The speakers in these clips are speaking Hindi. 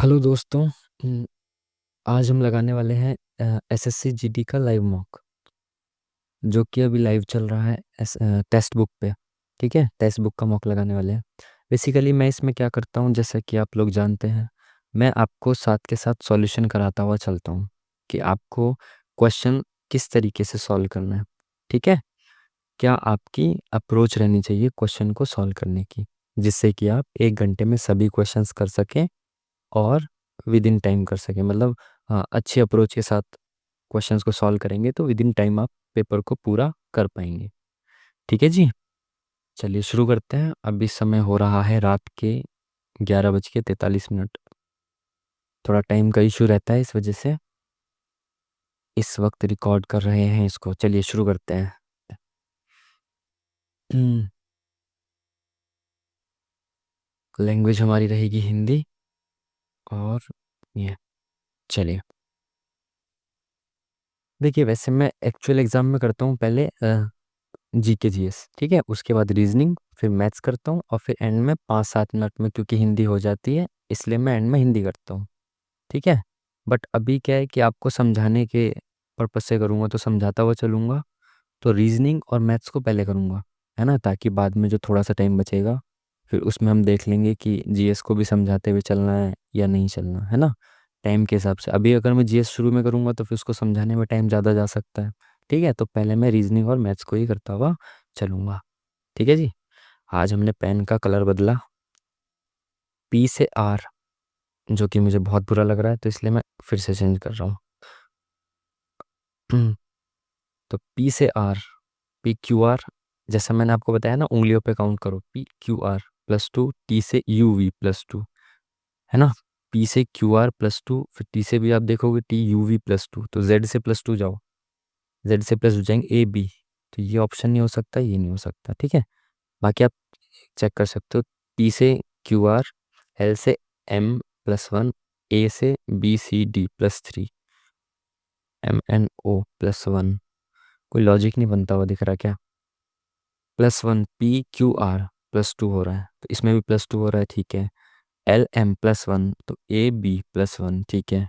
हेलो दोस्तों। उम, आज हम लगाने वाले हैं एसएससी जीडी का लाइव मॉक, जो कि अभी लाइव चल रहा है टेक्स्ट बुक पे। ठीक है, टेक्स्ट बुक का मॉक लगाने वाले हैं। बेसिकली मैं इसमें क्या करता हूँ, जैसा कि आप लोग जानते हैं, मैं आपको साथ के साथ सॉल्यूशन कराता हुआ चलता हूँ कि आपको क्वेश्चन किस तरीके से सॉल्व करना है। ठीक है, क्या आपकी अप्रोच रहनी चाहिए क्वेश्चन को सॉल्व करने की, जिससे कि आप 1 घंटे में सभी क्वेश्चंस कर सकें और विद इन टाइम कर सकें। मतलब अच्छी अप्रोच के साथ क्वेश्चंस को सॉल्व करेंगे तो विद इन टाइम आप पेपर को पूरा कर पाएंगे। ठीक है जी, चलिए शुरू करते हैं। अभी समय हो रहा है रात के 11:43। थोड़ा टाइम का इशू रहता है, इस वजह से इस वक्त रिकॉर्ड कर रहे हैं इसको। चलिए शुरू करते हैं। लैंग्वेज हमारी रहेगी हिंदी। और ये, चलिए देखिए, वैसे मैं एक्चुअल एग्ज़ाम में करता हूँ पहले जीके जीएस, ठीक है, उसके बाद रीजनिंग, फिर मैथ्स करता हूँ और फिर एंड में 5-7 मिनट में, क्योंकि हिंदी हो जाती है इसलिए मैं एंड में हिंदी करता हूँ। ठीक है, बट अभी क्या है कि आपको समझाने के पर्पज से करूँगा तो समझाता हुआ चलूँगा, तो रीजनिंग और मैथ्स को पहले करूँगा, है ना, ताकि बाद में जो थोड़ा सा टाइम बचेगा फिर उसमें हम देख लेंगे कि जीएस को भी समझाते हुए चलना है या नहीं चलना है ना, टाइम के हिसाब से। अभी अगर मैं जीएस शुरू में करूँगा तो फिर उसको समझाने में टाइम ज़्यादा जा सकता है। ठीक है, तो पहले मैं रीजनिंग और मैथ्स को ही करता हुआ चलूँगा। ठीक है जी। आज हमने पेन का कलर बदला, पी से आर, जो कि मुझे बहुत बुरा लग रहा है तो इसलिए मैं फिर से चेंज कर रहा हूँ। तो पी से आर, पी क्यू आर, जैसा मैंने आपको बताया ना, उंगलियों पे काउंट करो, पी क्यू आर +2, टी से यू वी +2, है ना। पी से क्यू आर +2, फिर टी से भी आप देखोगे टी यू वी +2, तो जेड से +2 जाओ, जेड से प्लस हो जाएंगे ए बी, तो ये ऑप्शन नहीं हो सकता, ये नहीं हो सकता। ठीक है, बाकी आप चेक कर सकते हो। टी से क्यू आर, एल से M+1, ए से BCD+3, MNO+1। कोई लॉजिक नहीं बनता हुआ दिख रहा क्या? +1, PQR+2 हो रहा है तो इसमें भी +2 हो रहा है, ठीक है। LM+1 तो AB+1, ठीक है।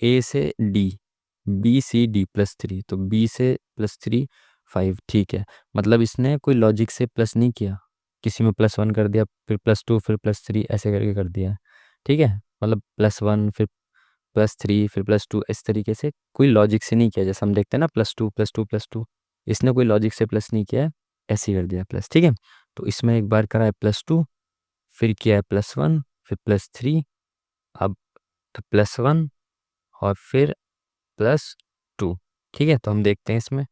ए से डी, BCD+3 तो B से +3 5, ठीक है। मतलब इसने कोई लॉजिक से प्लस नहीं किया, किसी में +1 कर दिया फिर +2 फिर +3 ऐसे करके कर दिया। ठीक है, मतलब +1 फिर +3 फिर +2, इस तरीके से कोई लॉजिक से नहीं किया, जैसे हम देखते हैं ना +2 +2 +2, इसने कोई लॉजिक से प्लस नहीं किया है, ऐसे ही कर दिया प्लस। ठीक है, तो इसमें एक बार करा है +2, फिर किया है +1, फिर +3, अब +1 और फिर +2। ठीक है, तो हम देखते हैं इसमें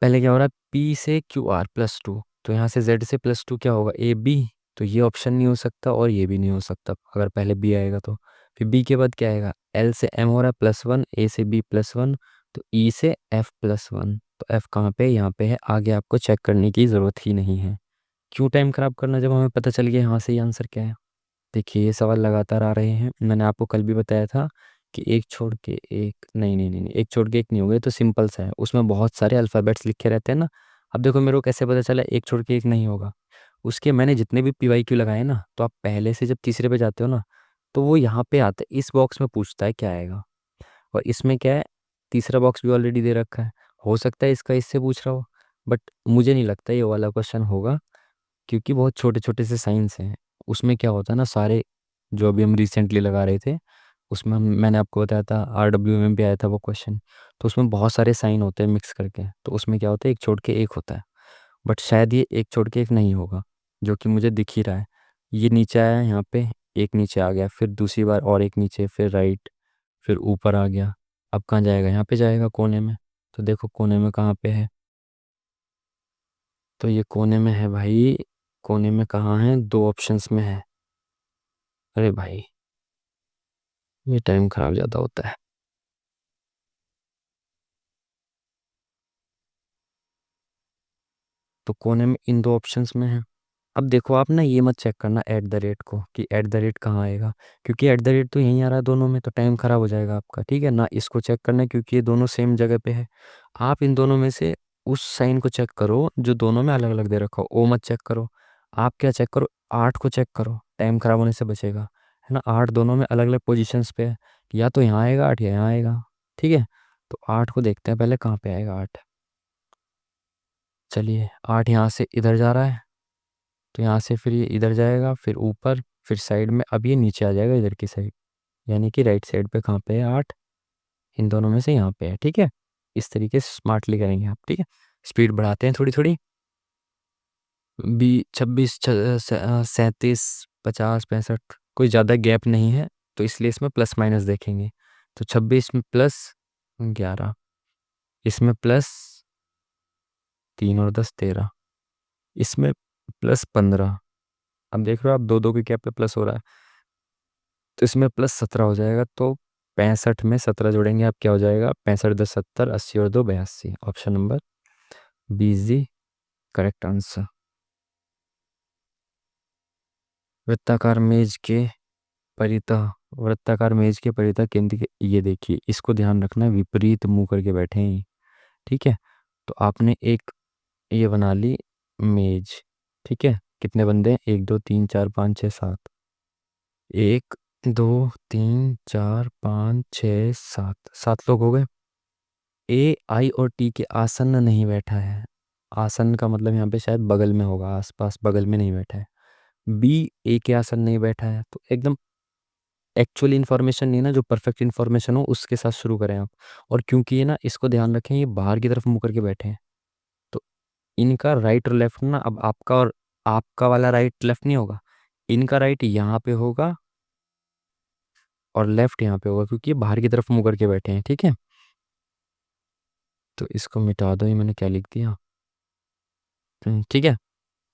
पहले क्या हो रहा है, P से QR+2, तो यहाँ से Z से +2 क्या होगा, AB, तो ये ऑप्शन नहीं हो सकता और ये भी नहीं हो सकता अगर पहले B आएगा तो। फिर B के बाद क्या आएगा, L से M हो रहा है +1, A से B+1, तो E से F+1, तो F कहाँ पे, यहाँ पे है। आगे आपको चेक करने की ज़रूरत ही नहीं है, क्यों टाइम खराब करना जब हमें पता चल गया यहाँ से ये आंसर क्या है। देखिए ये सवाल लगातार आ रहे हैं, मैंने आपको कल भी बताया था कि एक छोड़ के एक, नहीं नहीं नहीं नहीं, एक छोड़ के एक नहीं होगा, ये तो सिंपल सा है, उसमें बहुत सारे अल्फ़ाबेट्स लिखे रहते हैं ना। अब देखो मेरे को कैसे पता चला एक छोड़ के एक नहीं होगा, उसके मैंने जितने भी PYQ लगाए ना, तो आप पहले से जब तीसरे पे जाते हो ना, तो वो यहाँ पे आते हैं, इस बॉक्स में पूछता है क्या आएगा, और इसमें क्या है, तीसरा बॉक्स भी ऑलरेडी दे रखा है। हो सकता है इसका इससे पूछ रहा हो, बट मुझे नहीं लगता ये वाला क्वेश्चन होगा, क्योंकि बहुत छोटे छोटे से साइंस हैं। उसमें क्या होता है ना, सारे जो अभी हम रिसेंटली लगा रहे थे, उसमें मैंने आपको बताया था RW में भी आया था वो क्वेश्चन, तो उसमें बहुत सारे साइन होते हैं मिक्स करके, तो उसमें क्या होता है, एक छोड़ के एक होता है, बट शायद ये एक छोड़ के एक नहीं होगा, जो कि मुझे दिख ही रहा है। ये नीचे आया है, यहाँ पे एक नीचे आ गया, फिर दूसरी बार और एक नीचे, फिर राइट, फिर ऊपर आ गया। अब कहाँ जाएगा, यहाँ पे जाएगा कोने में, तो देखो कोने में कहाँ पे है, तो ये कोने में है भाई। कोने में कहाँ है, 2 ऑप्शंस में है। अरे भाई, ये टाइम खराब ज़्यादा होता है। तो कोने में इन 2 ऑप्शंस में है। अब देखो आप ना, ये मत चेक करना एट द रेट को कि एट द रेट कहाँ आएगा, क्योंकि एट द रेट तो यहीं आ रहा है दोनों में, तो टाइम खराब हो जाएगा आपका। ठीक है ना, इसको चेक करना है क्योंकि ये दोनों सेम जगह पे है। आप इन दोनों में से उस साइन को चेक करो जो दोनों में अलग अलग दे रखा हो, ओ मत चेक करो। आप क्या चेक करो, 8 को चेक करो, टाइम खराब होने से बचेगा, है ना। 8 दोनों में अलग अलग पोजीशंस पे है, या तो यहाँ आएगा 8 या यहाँ आएगा, ठीक है। तो 8 को देखते हैं पहले कहाँ पे आएगा 8। चलिए 8 यहाँ से इधर जा रहा है, तो यहाँ से फिर ये इधर जाएगा, फिर ऊपर, फिर साइड में, अब ये नीचे आ जाएगा इधर की साइड, यानी कि राइट साइड पे कहाँ पे है 8, इन दोनों में से यहाँ पे है, ठीक है। इस तरीके से स्मार्टली करेंगे आप, ठीक है। स्पीड बढ़ाते हैं थोड़ी थोड़ी। 26 37 50 65, कोई ज़्यादा गैप नहीं है, तो इसलिए इसमें प्लस माइनस देखेंगे। तो 26 में प्लस 11, इसमें प्लस 3 और 10 13, इसमें प्लस 15। अब देख रहे हो आप, दो दो के गैप पे प्लस हो रहा है, तो इसमें प्लस 17 हो जाएगा। तो 65 में 17 जोड़ेंगे आप, क्या हो जाएगा, 65 10 70, 80 और 2 82। Option number B is the correct answer. वृत्ताकार मेज के परितः, वृत्ताकार मेज के परितः केंद्र के, ये देखिए इसको ध्यान रखना है, विपरीत मुंह करके बैठे हैं, ठीक है। तो आपने एक ये बना ली मेज, ठीक है। कितने बंदे हैं, 1 2 3 4 5 6 7, 1 2 3 4 5 6 7, 7 लोग हो गए। ए आई और टी के आसन्न नहीं बैठा है, आसन्न का मतलब यहाँ पे शायद बगल में होगा, आसपास बगल में नहीं बैठा है। बी ए के आसन्न नहीं बैठा है, तो एकदम एक्चुअल इन्फॉर्मेशन नहीं ना, जो परफेक्ट इन्फॉर्मेशन हो उसके साथ शुरू करें आप। और क्योंकि ये ना, इसको ध्यान रखें, ये बाहर की तरफ मुंह करके बैठे हैं, तो इनका राइट और लेफ्ट ना, अब आपका और आपका वाला राइट लेफ्ट नहीं होगा, इनका राइट यहाँ पे होगा और लेफ्ट यहाँ पे होगा, क्योंकि ये बाहर की तरफ मुंह करके बैठे हैं, ठीक है। तो इसको मिटा दो, ये मैंने क्या लिख दिया, ठीक है।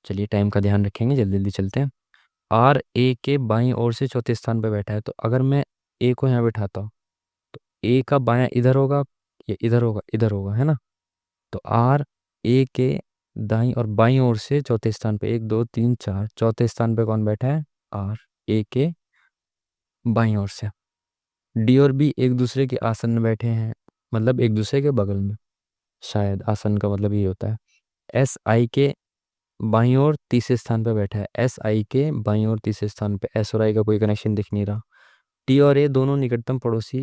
चलिए टाइम का ध्यान रखेंगे, जल्दी जल्दी चलते हैं। आर ए के बाईं ओर से चौथे स्थान पर बैठा है, तो अगर मैं ए को यहाँ बैठाता हूँ, तो ए का बायां इधर होगा, ये इधर होगा, इधर होगा, है ना। तो आर ए के दाईं और बाईं ओर से चौथे स्थान पे, 1 2 3 4, चौथे स्थान पे कौन बैठा है, आर ए के बाईं ओर से। डी और बी एक दूसरे के आसन बैठे हैं, मतलब एक दूसरे के बगल में, शायद आसन का मतलब ये होता है। एस आई के बाईं ओर तीसरे स्थान पे बैठा है, एस आई के बाईं ओर तीसरे स्थान पे, एस और आई का कोई कनेक्शन दिख नहीं रहा। टी और ए दोनों निकटतम पड़ोसी,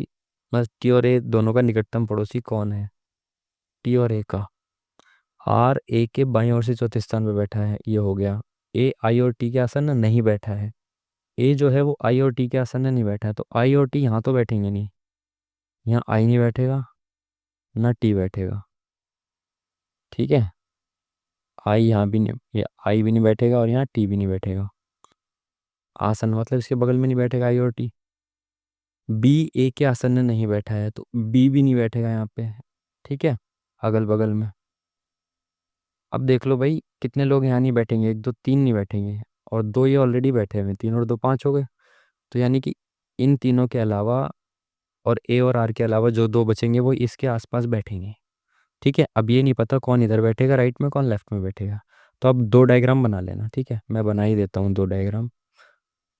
मतलब टी और ए दोनों का निकटतम पड़ोसी कौन है, टी और ए का। आर ए के बाईं ओर से चौथे स्थान पे बैठा है, ये हो गया। ए आई और टी के आसन नहीं बैठा है, ए जो है वो आई और टी के आसन नहीं बैठा है, तो आई और टी यहाँ तो बैठेंगे नहीं, यहाँ आई नहीं बैठेगा, ना टी बैठेगा, ठीक है। आई यहाँ भी नहीं, ये आई भी नहीं बैठेगा और यहाँ टी भी नहीं बैठेगा, आसन मतलब इसके बगल में नहीं बैठेगा आई और टी। बी ए के आसन में नहीं बैठा है, तो बी भी नहीं बैठेगा यहाँ पे, ठीक है, अगल बगल में। अब देख लो भाई, कितने लोग यहाँ नहीं बैठेंगे, 1 2 3 नहीं बैठेंगे, और दो ये ऑलरेडी बैठे हुए हैं, 3 और 2 5 हो गए। तो यानी कि इन तीनों के अलावा और ए और आर के अलावा जो दो बचेंगे वो इसके आसपास बैठेंगे, ठीक है। अब ये नहीं पता कौन इधर बैठेगा राइट में, कौन लेफ्ट में बैठेगा। तो अब दो डायग्राम बना लेना, ठीक है, मैं बना ही देता हूँ दो डायग्राम,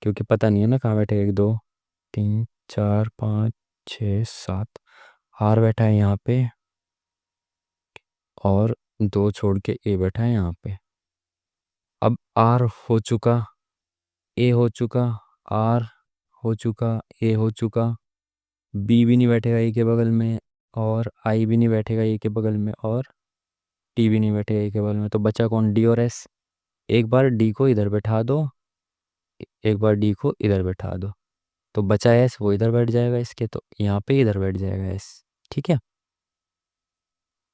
क्योंकि पता नहीं है ना कहाँ बैठेगा। 1 2 3 4 5 6 7, आर बैठा है यहाँ पे, और दो छोड़ के ए बैठा है यहाँ पे। अब आर हो चुका, ए हो चुका, आर हो चुका, ए हो चुका, बी भी नहीं बैठेगा ए के बगल में, और आई भी नहीं बैठेगा ए के बगल में, और टी भी नहीं बैठेगा ए के बगल में। तो बचा कौन, डी और एस। एक बार डी को इधर बैठा दो, एक बार डी को इधर बैठा दो, तो बचा एस, वो इधर बैठ जाएगा इसके, तो यहाँ पे इधर बैठ जाएगा एस, ठीक है।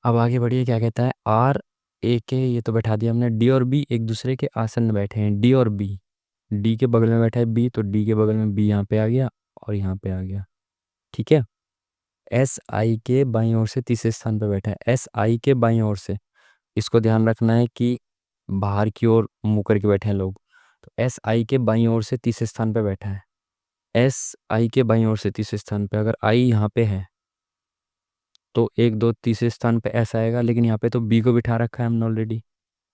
अब आगे बढ़िए, क्या कहता है, आर ए के ये तो बैठा दिया हमने, डी और बी एक दूसरे के आसन में बैठे हैं, डी और बी, डी के बगल में बैठा है बी, तो डी के बगल में बी यहाँ पे आ गया और यहाँ पे आ गया, ठीक है। एस आई के बाईं ओर से तीसरे स्थान पर बैठा है, एस आई के बाईं ओर से, इसको ध्यान रखना है कि बाहर की ओर मुंह करके बैठे हैं लोग। तो एस आई के बाईं ओर से तीसरे स्थान पर बैठा है, एस आई के बाईं ओर से तीसरे स्थान पे, अगर आई यहाँ पे है तो 1 2 तीसरे स्थान पे एस आएगा, लेकिन यहाँ पे तो बी को बिठा रखा है हमने ऑलरेडी,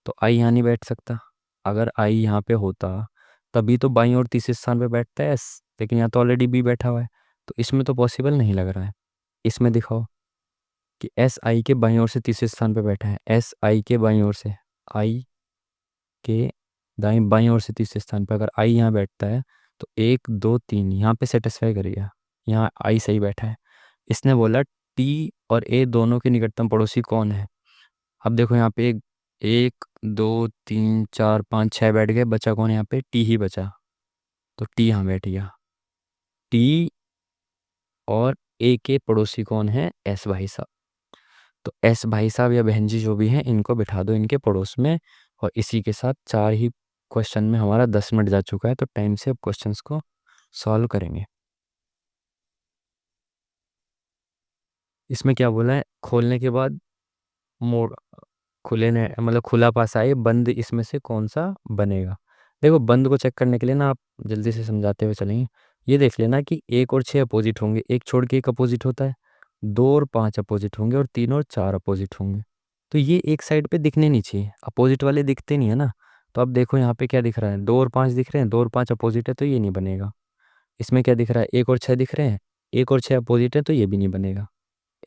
तो आई यहाँ नहीं बैठ सकता। अगर आई यहाँ पे होता तभी तो बाईं ओर तीसरे स्थान पे बैठता है एस, लेकिन यहाँ तो ऑलरेडी बी बैठा हुआ है, तो इसमें तो पॉसिबल नहीं लग रहा है। इसमें दिखाओ कि एस आई के बाईं ओर से तीसरे स्थान पे बैठा है, एस आई के बाईं ओर से, आई के दाएं बाएं ओर से तीसरे स्थान पर अगर आई यहाँ बैठता है तो 1 2 3 यहाँ पे सेटिस्फाई करेगा। यहाँ आई सही बैठा है। इसने बोला टी और ए दोनों के निकटतम पड़ोसी कौन है। अब देखो यहाँ पे 1 2 3 4 5 6 बैठ गए, बचा कौन है यहाँ पे, टी ही बचा। तो टी यहाँ बैठ गया। टी और ए के पड़ोसी कौन है, एस भाई साहब। तो एस भाई साहब या बहन जी जो भी हैं इनको बिठा दो इनके पड़ोस में। और इसी के साथ 4 ही क्वेश्चन में हमारा 10 मिनट जा चुका है, तो टाइम से अब क्वेश्चंस को सॉल्व करेंगे। इसमें क्या बोला है, खोलने के बाद मोड़, खुले ने मतलब खुला पास आए बंद, इसमें से कौन सा बनेगा। देखो बंद को चेक करने के लिए ना आप जल्दी से समझाते हुए चलेंगे। ये देख लेना कि 1 और 6 अपोजिट होंगे, एक छोड़ के एक अपोजिट होता है, 2 और 5 अपोजिट होंगे और 3 और 4 अपोजिट होंगे। तो ये एक साइड पे दिखने नहीं चाहिए, अपोजिट वाले दिखते नहीं है ना। तो अब देखो यहाँ पे क्या दिख रहा है, 2 और 5 दिख रहे हैं, 2 और 5 अपोजिट है तो ये नहीं बनेगा। इसमें क्या दिख रहा है, 1 और 6 दिख रहे हैं, 1 और 6 अपोजिट है तो ये भी नहीं बनेगा।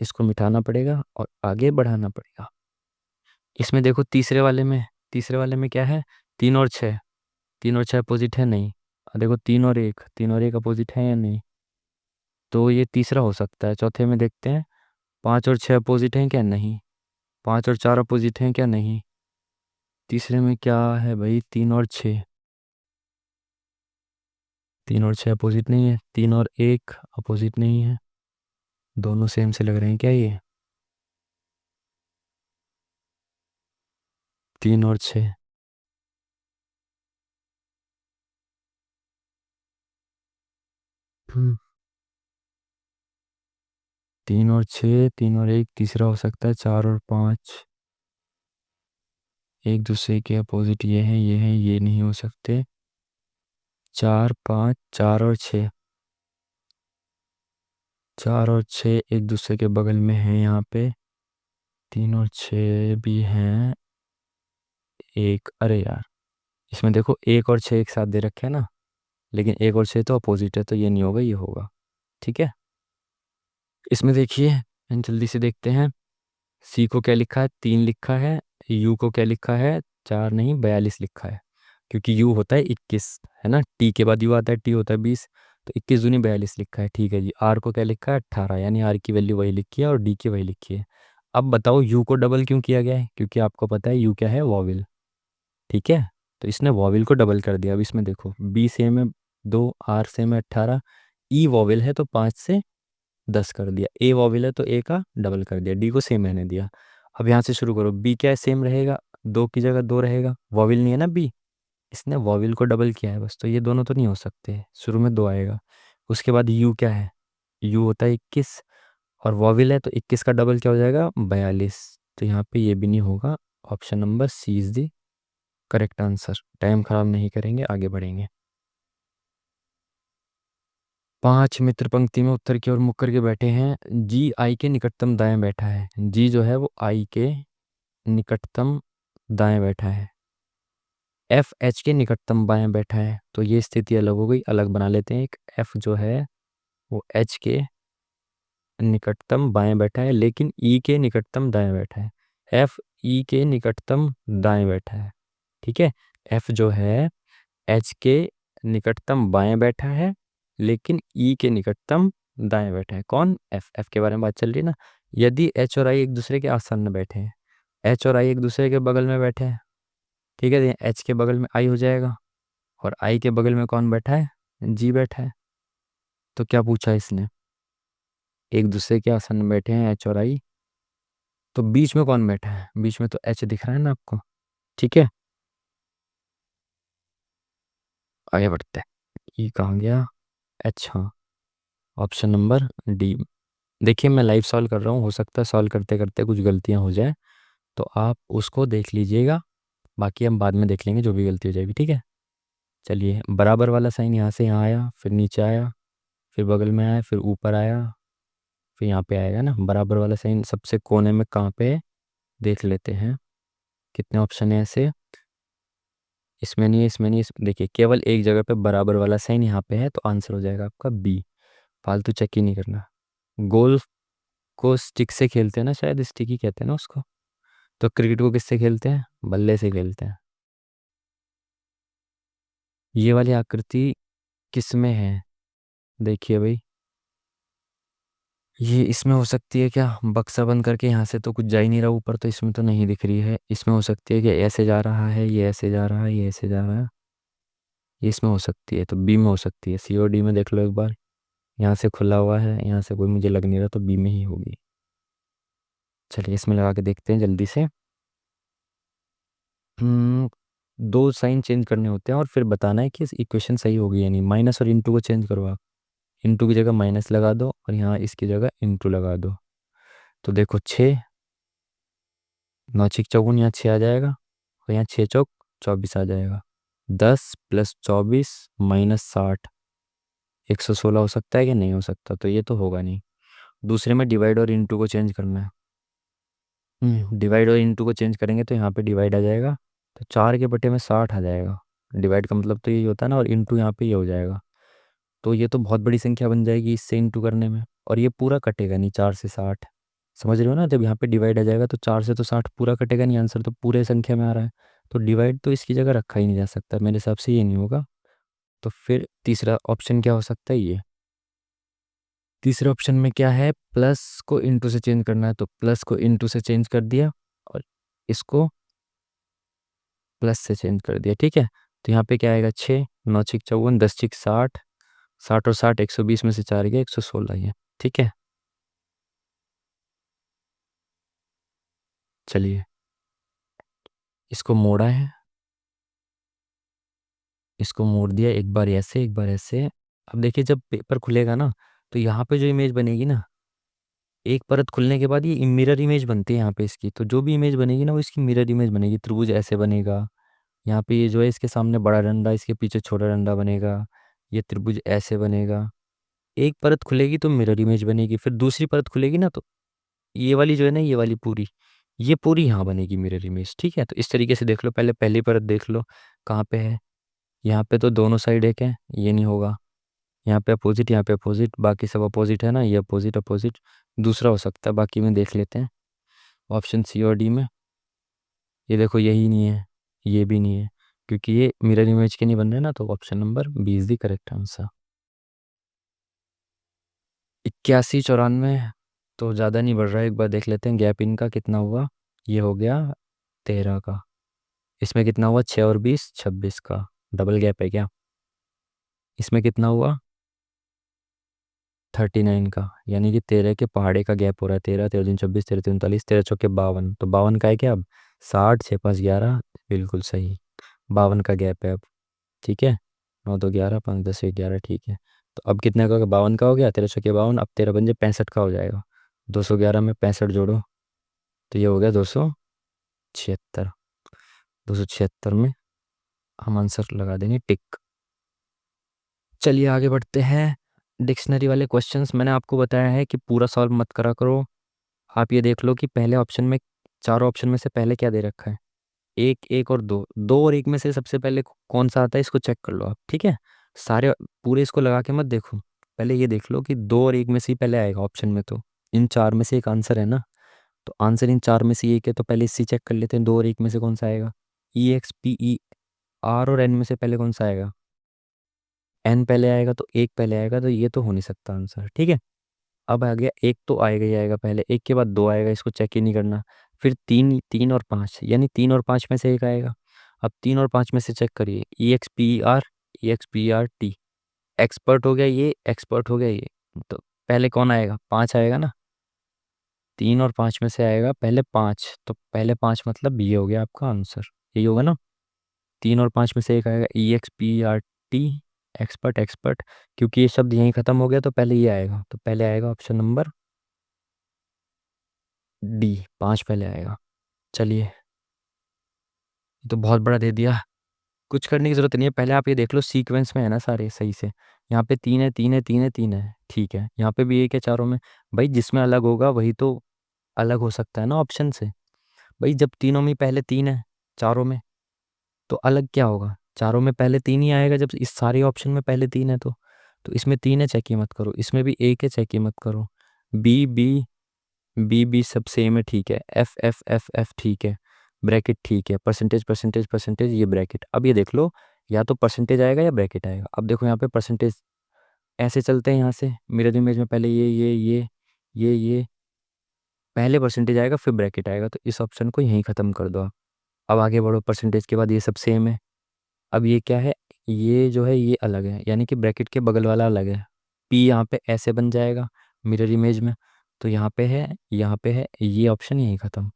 इसको मिटाना पड़ेगा और आगे बढ़ाना पड़ेगा। इसमें देखो तीसरे वाले में क्या है, 3 और 6, 3 और 6 अपोजिट है नहीं। और देखो 3 और 1, 3 और 1 अपोजिट है या नहीं। तो ये तीसरा हो सकता है। चौथे में देखते हैं 5 और 6 अपोजिट हैं क्या, नहीं। 5 और 4 अपोजिट हैं क्या, नहीं। तीसरे में क्या है भाई, 3 और 6, 3 और 6 अपोजिट नहीं है, 3 और 1 अपोजिट नहीं है। दोनों सेम से लग रहे हैं क्या ये, 3 और 6। हम्म, 3 और 6, 3 और 1, तीसरा हो सकता है 4 और 5। एक दूसरे के अपोजिट ये है, ये है, ये नहीं हो सकते। 4 5, 4 और 6, 4 और 6 एक दूसरे के बगल में है यहाँ पे। 3 और 6 भी हैं। एक, अरे यार, इसमें देखो 1 और 6 एक साथ दे रखे हैं ना, लेकिन 1 और 6 तो अपोजिट है तो ये नहीं होगा, ये होगा। ठीक है। इसमें देखिए जल्दी से देखते हैं। सी को क्या लिखा है, 3 लिखा है। यू को क्या लिखा है, 4 नहीं 42 लिखा है। क्योंकि यू होता है 21, है ना, टी के बाद यू आता है, टी होता है 20। तो 21 दूनी 42 लिखा है। ठीक है जी। आर को क्या लिखा है, 18, यानी आर की वैल्यू वही लिखी है और डी की वही लिखी है। अब बताओ यू को डबल क्यों किया गया है, क्योंकि आपको पता है यू क्या है, वॉविल। ठीक है। तो इसने वॉविल को डबल कर दिया। अब इसमें देखो बी सेम है 2, आर सेम है 18, ई वॉविल है तो 5 से 10 कर दिया, ए वॉविल है तो ए का डबल कर दिया, डी को सेम रहने दिया। अब यहाँ से शुरू करो, बी क्या है, सेम रहेगा, 2 की जगह 2 रहेगा, वॉविल नहीं है ना बी, इसने वॉविल को डबल किया है बस। तो ये दोनों तो नहीं हो सकते, शुरू में 2 आएगा। उसके बाद यू क्या है, यू होता है 21 और वॉविल है तो 21 का डबल क्या हो जाएगा, 42। तो यहाँ पे ये भी नहीं होगा। Option number C is the correct answer. Time खराब नहीं करेंगे, आगे बढ़ेंगे। 5 मित्र पंक्ति में उत्तर की ओर मुख करके बैठे हैं। जी आई के निकटतम दाएं बैठा है। जी जो है वो आई के निकटतम दाएं बैठा है। एफ एच के निकटतम बाएं बैठा है। तो ये स्थिति अलग हो गई, अलग बना लेते हैं। एक एफ जो है वो एच के निकटतम बाएं बैठा है, लेकिन ई के निकटतम दाएं बैठा है। एफ ई के निकटतम दाएं बैठा है। ठीक है। एफ जो है एच के निकटतम बाएं बैठा है, लेकिन ई के निकटतम दाएं बैठा है। कौन, एफ। एफ के बारे में बात चल रही है ना। यदि एच और आई एक दूसरे के आसन्न बैठे हैं, एच और आई एक दूसरे के बगल में बैठे हैं, ठीक है, एच के बगल में आई हो जाएगा और आई के बगल में कौन बैठा है, जी बैठा है। तो क्या पूछा इसने, एक दूसरे के आसन्न बैठे हैं एच और आई, तो बीच में कौन बैठा है, बीच में तो एच दिख रहा है ना आपको। ठीक है। आगे बढ़ते हैं। ये कहाँ गया, एच, हाँ, ऑप्शन नंबर डी। देखिए मैं लाइव सॉल्व कर रहा हूँ, हो सकता है सॉल्व करते करते कुछ गलतियाँ हो जाए, तो आप उसको देख लीजिएगा। बाकी हम बाद में देख लेंगे जो भी गलती हो जाएगी। ठीक है। चलिए, बराबर वाला साइन यहाँ से यहाँ आया, फिर नीचे आया, फिर बगल में आया, फिर ऊपर आया, फिर यहाँ पे आएगा ना। बराबर वाला साइन सबसे कोने में कहाँ पे है, देख लेते हैं। कितने ऑप्शन है ऐसे, इसमें नहीं है, इसमें नहीं है, देखिए केवल एक जगह पे बराबर वाला साइन यहाँ पे है, तो आंसर हो जाएगा आपका बी। फालतू चेक ही नहीं करना। गोल्फ को स्टिक से खेलते हैं ना, शायद स्टिक ही कहते हैं ना उसको। तो क्रिकेट को किससे खेलते हैं, बल्ले से खेलते हैं। ये वाली आकृति किस में है? देखिए भाई, ये इसमें हो सकती है क्या? बक्सा बंद करके यहाँ से तो कुछ जा ही नहीं रहा ऊपर, तो इसमें तो नहीं दिख रही है। इसमें हो सकती है कि ऐसे जा रहा है, ये ऐसे जा रहा है, ये ऐसे जा रहा है। ये इसमें हो सकती है, तो बी में हो सकती है। सी और डी में देख लो एक बार। यहाँ से खुला हुआ है, यहाँ से कोई मुझे लग नहीं रहा, तो बी में ही होगी। चलिए इसमें लगा के देखते हैं जल्दी से। हम्म, दो साइन चेंज करने होते हैं और फिर बताना है कि इक्वेशन सही होगी या नहीं। माइनस और इंटू को चेंज करो आप। इंटू की जगह माइनस लगा दो और यहाँ इसकी जगह इंटू लगा दो। तो देखो 6, 9 × 4 = यहाँ 6 आ जाएगा, और यहाँ 6 × 4 = 24 आ जाएगा। 10 + 24 - 60, 116 हो सकता है कि नहीं हो सकता? तो ये तो होगा नहीं। दूसरे में डिवाइड और इंटू को चेंज करना है। डिवाइड और इंटू को चेंज करेंगे तो यहाँ पे डिवाइड आ जाएगा, तो 4/60 आ जाएगा। डिवाइड का मतलब तो यही होता है ना, और इंटू यहाँ पे ये हो जाएगा। तो ये तो बहुत बड़ी संख्या बन जाएगी इससे इंटू करने में, और ये पूरा कटेगा नहीं 4 से 60। समझ रहे हो ना? जब यहाँ पे डिवाइड आ जाएगा तो 4 से तो 60 पूरा कटेगा नहीं, आंसर तो पूरे संख्या में आ रहा है। तो डिवाइड तो इसकी जगह रखा ही नहीं जा सकता, मेरे हिसाब से ये नहीं होगा। तो फिर तीसरा ऑप्शन क्या हो सकता है? ये तीसरे ऑप्शन में क्या है? प्लस को इंटू से चेंज करना है, तो प्लस को इंटू से चेंज कर दिया, और इसको प्लस से चेंज कर दिया। ठीक है, तो यहाँ पे क्या आएगा? 6, 9 × 54, 10 × 60, 60 और 60 120 में से 4 गया, 116 ये। ठीक है, चलिए इसको मोड़ा है, इसको मोड़ दिया, एक बार ऐसे एक बार ऐसे। अब देखिए जब पेपर खुलेगा ना, तो यहाँ पे जो इमेज बनेगी ना, एक परत खुलने के बाद ये मिरर इमेज बनती है यहाँ पे इसकी। तो जो भी इमेज बनेगी ना, वो इसकी मिरर इमेज बनेगी। त्रिभुज ऐसे बनेगा, यहाँ पे ये जो है इसके सामने बड़ा डंडा, इसके पीछे छोटा डंडा बनेगा। ये त्रिभुज ऐसे बनेगा। एक परत खुलेगी तो मिरर इमेज बनेगी, फिर दूसरी परत खुलेगी ना, तो ये वाली जो है ना, ये वाली पूरी, ये पूरी यहाँ बनेगी मिरर इमेज। ठीक है, तो इस तरीके से देख लो। पहले पहली परत देख लो कहाँ पे है। यहाँ पे तो दोनों साइड एक है, ये नहीं होगा। यहाँ पे अपोजिट, यहाँ पे अपोजिट, बाकी सब अपोजिट है ना, ये अपोजिट अपोजिट। दूसरा हो सकता है, बाकी में देख लेते हैं। ऑप्शन सी और डी में ये देखो, यही नहीं है, ये भी नहीं है, क्योंकि ये मिरर इमेज के नहीं बन रहे ना। तो option number B is the correct answer. 81, 94, तो ज़्यादा नहीं बढ़ रहा है। एक बार देख लेते हैं गैप इनका कितना हुआ। ये हो गया 13 का। इसमें कितना हुआ? 6 और 20, 26 का। डबल गैप है क्या? इसमें कितना हुआ? 39 का, यानी कि 13 के पहाड़े का गैप हो रहा है। 13, 13 दूनी 26, 13 तिया 39, 13 चौके 52, तो 52 का है क्या अब? 60, 6 5 11, बिल्कुल सही। 52 का गैप है अब। ठीक है, 9 2 11, 5 10 1 11। ठीक है, तो अब कितने का हो गया? 52 का हो गया। 13 चौके 52, अब 13 बन जाए 65 का हो जाएगा। 211 में 65 जोड़ो, तो ये हो गया 276। 276 में हम आंसर लगा देंगे टिक। चलिए आगे बढ़ते हैं। डिक्शनरी वाले क्वेश्चंस मैंने आपको बताया है कि पूरा सॉल्व मत करा करो। आप ये देख लो कि पहले ऑप्शन में, चारों ऑप्शन में से पहले क्या दे रखा है? एक, एक और दो। दो और एक में से सबसे पहले कौन सा आता है, इसको चेक कर लो आप। ठीक है, सारे पूरे इसको लगा के मत देखो, पहले ये देख लो कि दो और एक में से ही पहले आएगा ऑप्शन में। तो इन चार में से एक आंसर है ना, तो आंसर इन चार में से एक है, तो पहले इससे चेक कर लेते हैं दो और एक में से कौन सा आएगा। E X P E R और एन में से पहले कौन सा आएगा? एन पहले आएगा, तो एक पहले आएगा, तो ये तो हो नहीं सकता आंसर। ठीक है, अब आ गया एक, तो आएगा ही आएगा पहले, एक के बाद दो आएगा, इसको चेक ही नहीं करना। फिर तीन, तीन और पाँच, यानी तीन और पाँच में से एक आएगा। अब तीन और पाँच में से चेक करिए, E X P R, E X P R T. Expert हो गया ये, एक्सपर्ट हो गया ये। तो पहले कौन आएगा? पाँच आएगा ना। तीन और पाँच में से आएगा पहले पाँच, तो पहले पाँच मतलब ये हो गया आपका आंसर, यही होगा ना। तीन और पाँच में से एक आएगा, E X P R T, expert expert. क्योंकि ये शब्द यहीं खत्म हो गया, तो पहले ये आएगा, तो पहले आएगा ऑप्शन नंबर डी, पाँच पहले आएगा। चलिए, ये तो बहुत बड़ा दे दिया, कुछ करने की जरूरत नहीं है। पहले आप ये देख लो सीक्वेंस में है ना सारे सही से। यहाँ पे तीन है, तीन है, तीन है, तीन है, ठीक है। यहाँ पे भी एक है चारों में। भाई जिसमें अलग होगा वही तो अलग हो सकता है ना ऑप्शन से। भाई जब तीनों में पहले तीन है, चारों में, तो अलग क्या होगा? चारों में पहले तीन ही आएगा, जब इस सारे ऑप्शन में पहले तीन है तो इसमें तीन है, चेक ही मत करो। इसमें भी एक है, चेक ही मत करो। बी बी, बी बी सब सेम है, ठीक है। एफ एफ एफ एफ ठीक है, ब्रैकेट ठीक है। परसेंटेज परसेंटेज परसेंटेज, ये ब्रैकेट। अब ये देख लो, या तो परसेंटेज आएगा या ब्रैकेट आएगा। अब देखो यहाँ पे परसेंटेज ऐसे चलते हैं, यहाँ से मिरर इमेज में पहले ये पहले परसेंटेज आएगा फिर ब्रैकेट आएगा, तो इस ऑप्शन को यहीं ख़त्म कर दो आप। अब आगे बढ़ो, परसेंटेज के बाद ये सब सेम है। अब ये क्या है, ये जो है ये अलग है, यानी कि ब्रैकेट के बगल वाला अलग है। पी यहाँ पे ऐसे बन जाएगा मिरर इमेज में, तो यहाँ पे है, यहाँ पे है, ये ऑप्शन यहीं ख़त्म।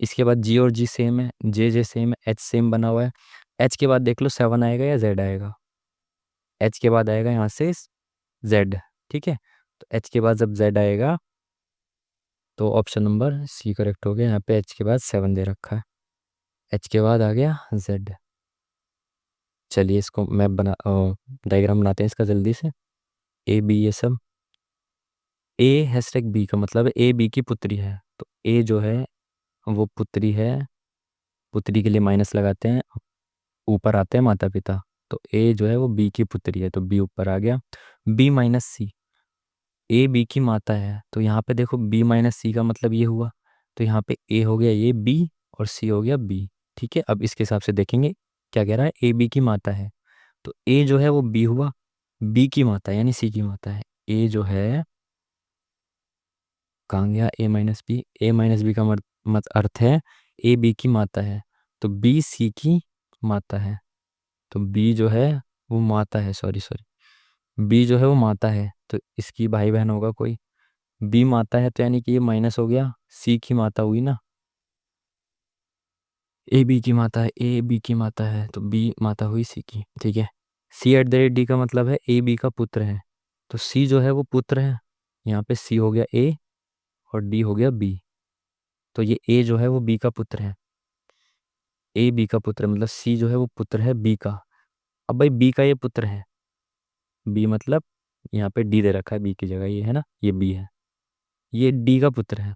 इसके बाद जी और जी सेम है, जे सेम है, एच सेम बना हुआ है। एच के बाद देख लो 7 आएगा या जेड आएगा। एच के बाद आएगा यहाँ से जेड, ठीक है। तो एच के बाद जब जेड आएगा तो ऑप्शन नंबर सी करेक्ट हो गया। यहाँ पे एच के बाद 7 दे रखा है, एच के बाद आ गया जेड। चलिए इसको मैप बना डायग्राम बनाते हैं इसका जल्दी से। ए बी ये सब, ए हैशटैग बी का मतलब है ए बी की पुत्री है, तो ए जो है वो पुत्री है। पुत्री के लिए माइनस लगाते हैं, ऊपर आते हैं माता पिता, तो ए जो है वो बी की पुत्री है, तो बी ऊपर आ गया। B minus C, A B की माता है, तो यहाँ पे देखो बी माइनस सी का मतलब ये हुआ, तो यहाँ पे ए हो गया ये बी और सी हो गया बी, ठीक है। अब इसके हिसाब से देखेंगे क्या कह रहा है, ए बी की माता है, तो ए जो है वो बी हुआ, बी की माता यानी सी की माता है। ए जो है कहाँ गया, ए माइनस बी का मत अर्थ है ए बी की माता है, तो बी सी की माता है, तो बी जो है वो माता है, सॉरी सॉरी, बी जो है वो माता है, तो इसकी भाई बहन होगा कोई। बी माता है तो यानी कि ये माइनस हो गया, सी की माता हुई ना, ए बी की माता है, ए बी की माता है तो बी माता हुई सी की, ठीक है। सी एट द रेट डी का मतलब है ए बी का पुत्र है, तो सी जो है वो पुत्र है, यहाँ पे सी हो गया ए और डी हो गया बी, तो ये ए जो है वो बी का पुत्र है, ए बी का पुत्र मतलब सी जो है वो पुत्र है बी का। अब भाई बी का ये पुत्र है, बी मतलब यहाँ पे डी दे रखा है बी की जगह, ये है ना, ये बी है, ये डी का पुत्र है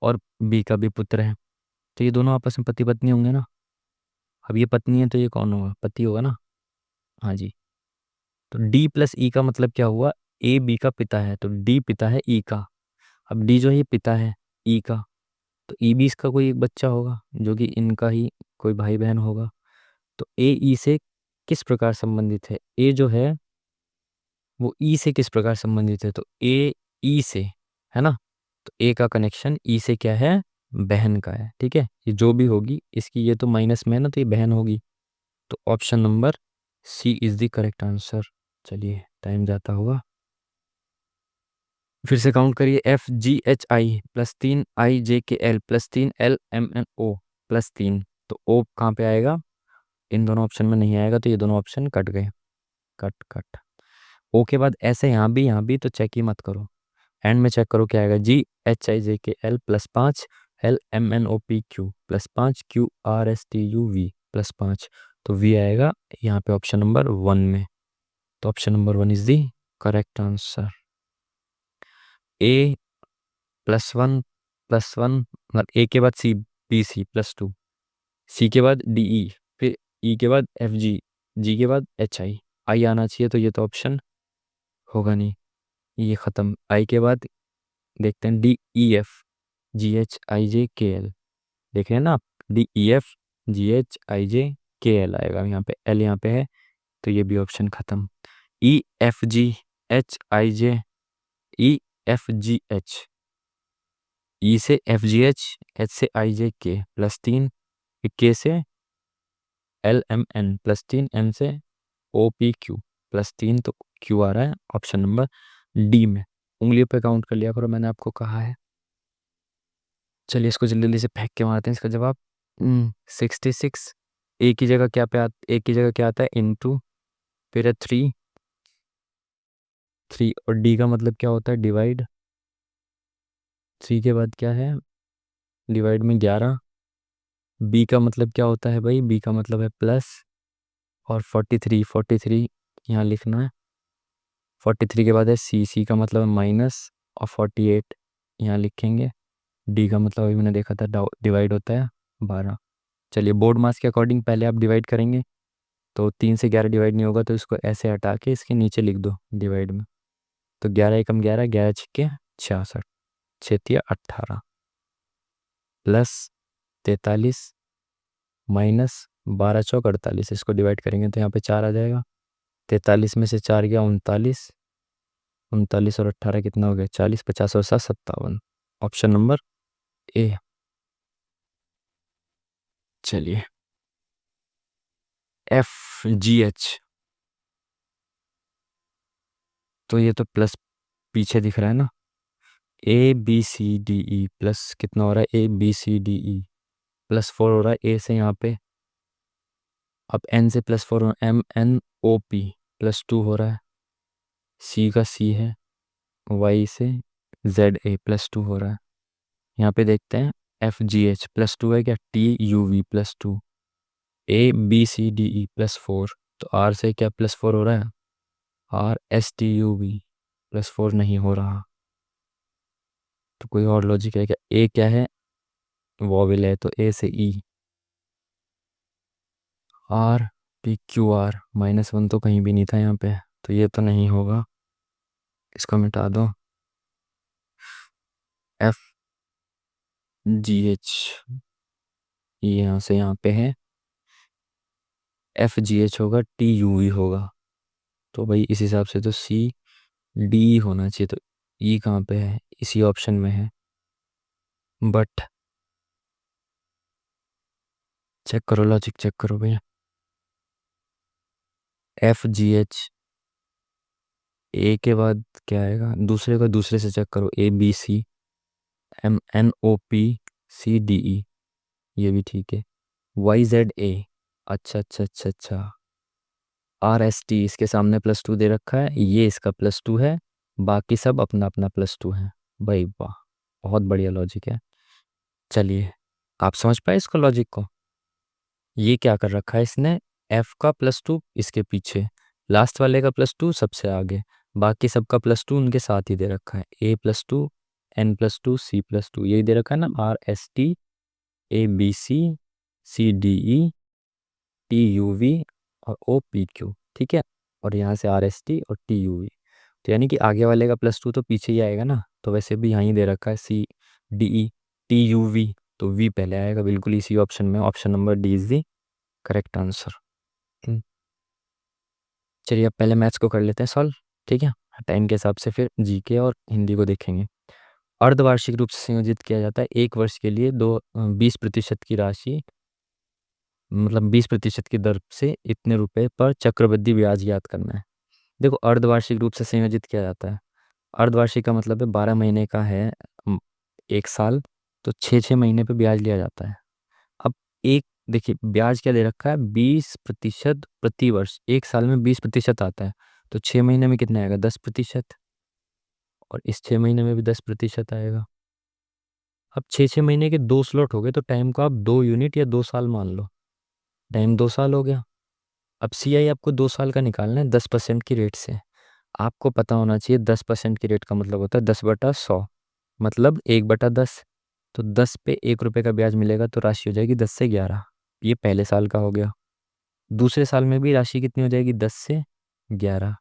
और बी का भी पुत्र है, तो ये दोनों आपस में पति पत्नी होंगे ना। अब ये पत्नी है तो ये कौन होगा, पति होगा ना, हाँ जी। तो डी प्लस ई का मतलब क्या हुआ, ए बी का पिता है तो डी पिता है ई का। अब डी जो है ये पिता है ई का, तो ई भी इसका कोई एक बच्चा होगा जो कि इनका ही कोई भाई बहन होगा। तो ए ई से किस प्रकार संबंधित है, ए जो है वो ई से किस प्रकार संबंधित है, तो ए ई से, है ना, तो ए का कनेक्शन ई से क्या है, बहन का है, ठीक है। ये जो भी होगी इसकी, ये तो माइनस में है ना, तो ये बहन होगी, तो option number C is the correct answer. चलिए टाइम जाता हुआ, फिर से काउंट करिए, F G H I plus 3 I J K L plus 3 L M N O plus 3, तो ओ कहाँ पे आएगा, इन दोनों ऑप्शन में नहीं आएगा, तो ये दोनों ऑप्शन कट गए, कट कट। ओ के बाद ऐसे यहाँ भी तो चेक ही मत करो, एंड में चेक करो क्या आएगा, जी H I J K L plus 5 L M N O P Q plus 5 Q R S T U V plus 5, तो वी आएगा यहाँ पे ऑप्शन नंबर 1 में, तो option number 1 is the correct answer. A plus one मतलब ए के बाद सी बी सी +2, सी के बाद डी ई, फिर ई के बाद एफ जी, जी के बाद एच आई, आई आना चाहिए, तो ये तो ऑप्शन होगा नहीं, ये ख़त्म। आई के बाद देखते हैं D E F G H I J K L, देख रहे हैं ना आप, D E F G H I J K L आएगा, यहाँ पे एल यहाँ पे है, तो ये भी ऑप्शन ख़त्म। E F G H I J, E F G H, E से एफ जी एच से आई जे के +3, के से एल एम एन +3, एम से ओ पी क्यू +3, तो क्यू आ रहा है ऑप्शन नंबर डी में। उंगलियों पे काउंट कर लिया करो, मैंने आपको कहा है। चलिए इसको जल्दी जल्दी से फेंक के मारते हैं इसका जवाब। 66, एक की जगह क्या एक की जगह क्या आता है, इनटू, फिर है 3 और डी का मतलब क्या होता है, डिवाइड, 3 के बाद क्या है, डिवाइड में 11, बी का मतलब क्या होता है भाई, बी का मतलब है प्लस, और 43 यहाँ लिखना है, 43 के बाद है सी, सी का मतलब है माइनस, और 48 यहाँ लिखेंगे। डी का मतलब अभी मैंने देखा था डिवाइड होता है 12। चलिए बोर्ड मास के अकॉर्डिंग पहले आप डिवाइड करेंगे, तो 3 से 11 डिवाइड नहीं होगा, तो इसको ऐसे हटा के इसके नीचे लिख दो डिवाइड में, तो 11 एकम 11, 11 छिक्के 66, 6×3 = 18, +43 माइनस 12 चौक 48, इसको डिवाइड करेंगे तो यहाँ पे 4 आ जाएगा। 43 में से 4 गया 39, 39 और 18 कितना हो गया 40, 50 और 7 57। Option number A. चलिए, FGH, तो ये तो प्लस पीछे दिख रहा है ना। ABCDE प्लस कितना हो रहा है, ABCDE +4 हो रहा है ए से यहाँ पे। अब N से +4 हो, MNOP +2 हो रहा है। C का C है, Y से ZA +2 हो रहा है। यहाँ पे देखते हैं FGH +2 है क्या, TUV +2, ABCDE +4, तो R से क्या +4 हो रहा है, RSTUV +4 नहीं हो रहा। तो कोई और लॉजिक है क्या, ए क्या है, वॉवेल है तो ए से ई। RPQR -1 तो कहीं भी नहीं था यहाँ पे, तो ये तो नहीं होगा, इसको मिटा दो। FGH यहाँ से यहाँ पे है, FGH होगा, TUV होगा, तो भाई इस हिसाब से तो CDE होना चाहिए, तो ई कहाँ पे है, इसी ऑप्शन में है। बट चेक करो, लॉजिक चेक करो भैया। FGH, ए के बाद क्या आएगा, दूसरे को दूसरे से चेक करो, ABCMNOPCDE, ये भी ठीक है। YZA, अच्छा अच्छा अच्छा अच्छा, RST इसके सामने +2 दे रखा है, ये इसका +2 है, बाकी सब अपना अपना +2 है। भाई वाह, बहुत बढ़िया लॉजिक है। चलिए, आप समझ पाए इसको, लॉजिक को। ये क्या कर रखा है इसने, F का +2 इसके पीछे, लास्ट वाले का +2 सबसे आगे, बाकी सबका +2 उनके साथ ही दे रखा है। A+2, N+2, C+2, यही दे रखा है ना, RST ABCCDE TUV और OPQ, ठीक है। और यहाँ से RST और TUV, तो यानी कि आगे वाले का +2 तो पीछे ही आएगा ना, तो वैसे भी यहाँ ही दे रखा है CDE TUV, तो V पहले आएगा, बिल्कुल इसी ऑप्शन में, option number D is the correct answer. चलिए, अब पहले मैथ्स को कर लेते हैं सॉल्व, ठीक है। टाइम के हिसाब से फिर जीके और हिंदी को देखेंगे। अर्धवार्षिक रूप से संयोजित किया जाता है, एक वर्ष के लिए 20% की राशि, मतलब 20% की दर से इतने रुपए पर चक्रवृद्धि ब्याज ज्ञात करना है। देखो, अर्धवार्षिक रूप से संयोजित किया जाता है, अर्धवार्षिक का मतलब है 12 महीने का है, एक साल, तो 6-6 महीने पे ब्याज लिया जाता है। अब एक देखिए, ब्याज क्या दे रखा है, 20% प्रति वर्ष, एक साल में 20% आता है, तो 6 महीने में कितना आएगा, 10%, और इस 6 महीने में भी 10% आएगा। अब 6-6 महीने के 2 स्लॉट हो गए, तो टाइम को आप 2 यूनिट या 2 साल मान लो, टाइम 2 साल हो गया। अब CI आपको 2 साल का निकालना है 10% की रेट से। आपको पता होना चाहिए 10% की रेट का मतलब होता है 10/100, मतलब 1/10, तो 10 पे 1 रुपये का ब्याज मिलेगा, तो राशि हो जाएगी 10 से 11। ये पहले साल का हो गया। दूसरे साल में भी राशि कितनी हो जाएगी, 10 से 11,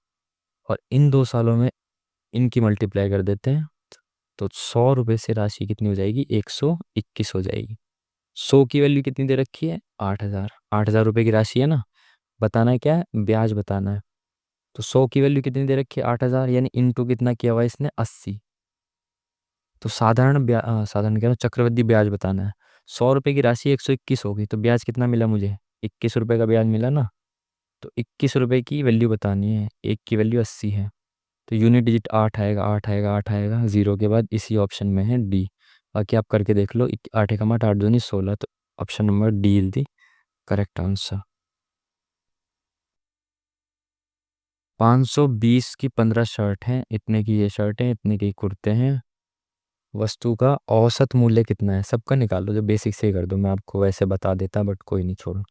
और इन 2 सालों में इनकी मल्टीप्लाई कर देते हैं, तो 100 रुपये से राशि कितनी हो जाएगी, 121 हो जाएगी। 100 की वैल्यू कितनी दे रखी है, 8,000, 8,000 रुपये की राशि है ना, बताना है क्या है, ब्याज बताना है। तो 100 की वैल्यू कितनी दे रखी है, 8,000, यानी इंटू कितना किया हुआ है इसने, 80। तो साधारण क्या, चक्रवृद्धि ब्याज बताना है। 100 रुपये की राशि 121 होगी, तो ब्याज कितना मिला मुझे, 21 रुपये का ब्याज मिला ना। तो 21 रुपये की वैल्यू बतानी है, एक की वैल्यू 80 है, तो यूनिट डिजिट 8 आएगा, 8 आएगा, 8 आएगा, जीरो के बाद इसी ऑप्शन में है डी। बाकी आप करके देख लो, 8 एकम 8, 8 दूनी 16, तो option number D is the correct answer. 520 की 15 शर्ट हैं, इतने की ये शर्ट हैं, इतने की कुर्ते हैं, वस्तु का औसत मूल्य कितना है, सबका निकाल लो, जो बेसिक से ही कर दो, मैं आपको वैसे बता देता बट कोई नहीं, छोड़ो।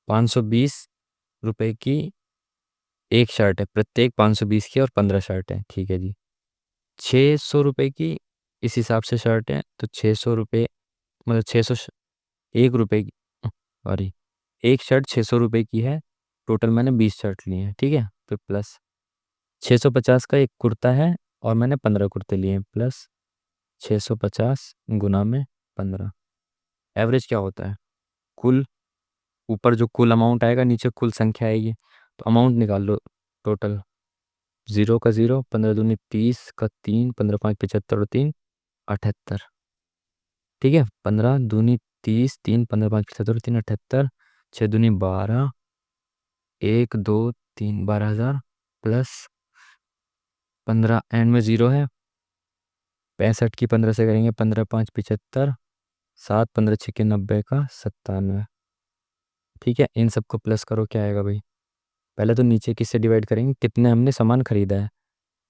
520 रुपए की एक शर्ट है, प्रत्येक 520 की, और 15 शर्ट है, ठीक है जी। 600 रुपए की इस हिसाब से शर्ट है, तो 600 रुपये, मतलब 600, 1 रुपये की, सॉरी, एक शर्ट 600 रुपये की है, टोटल मैंने 20 शर्ट लिए हैं, ठीक है, फिर प्लस 650 का एक कुर्ता है, और मैंने 15 कुर्ते लिए हैं, प्लस 650 गुना में 15, एवरेज क्या होता है, कुल ऊपर जो कुल अमाउंट आएगा, नीचे कुल संख्या आएगी। तो अमाउंट निकाल लो टोटल। 0 का 0, 15 दूनी 30 का 3, 15 5 75 और 3 78। ठीक है, 15 दूनी 30, 3 15 5 75 और 3 78, 6 दूनी 12, 1 2 3 12,000 प्लस 15 एंड में 0 है। 65 की 15 से करेंगे, 15 5 75, 7 15 6 90 का 97। ठीक है, इन सबको प्लस करो, क्या आएगा भाई? पहले तो नीचे किससे डिवाइड करेंगे, कितने हमने सामान खरीदा है।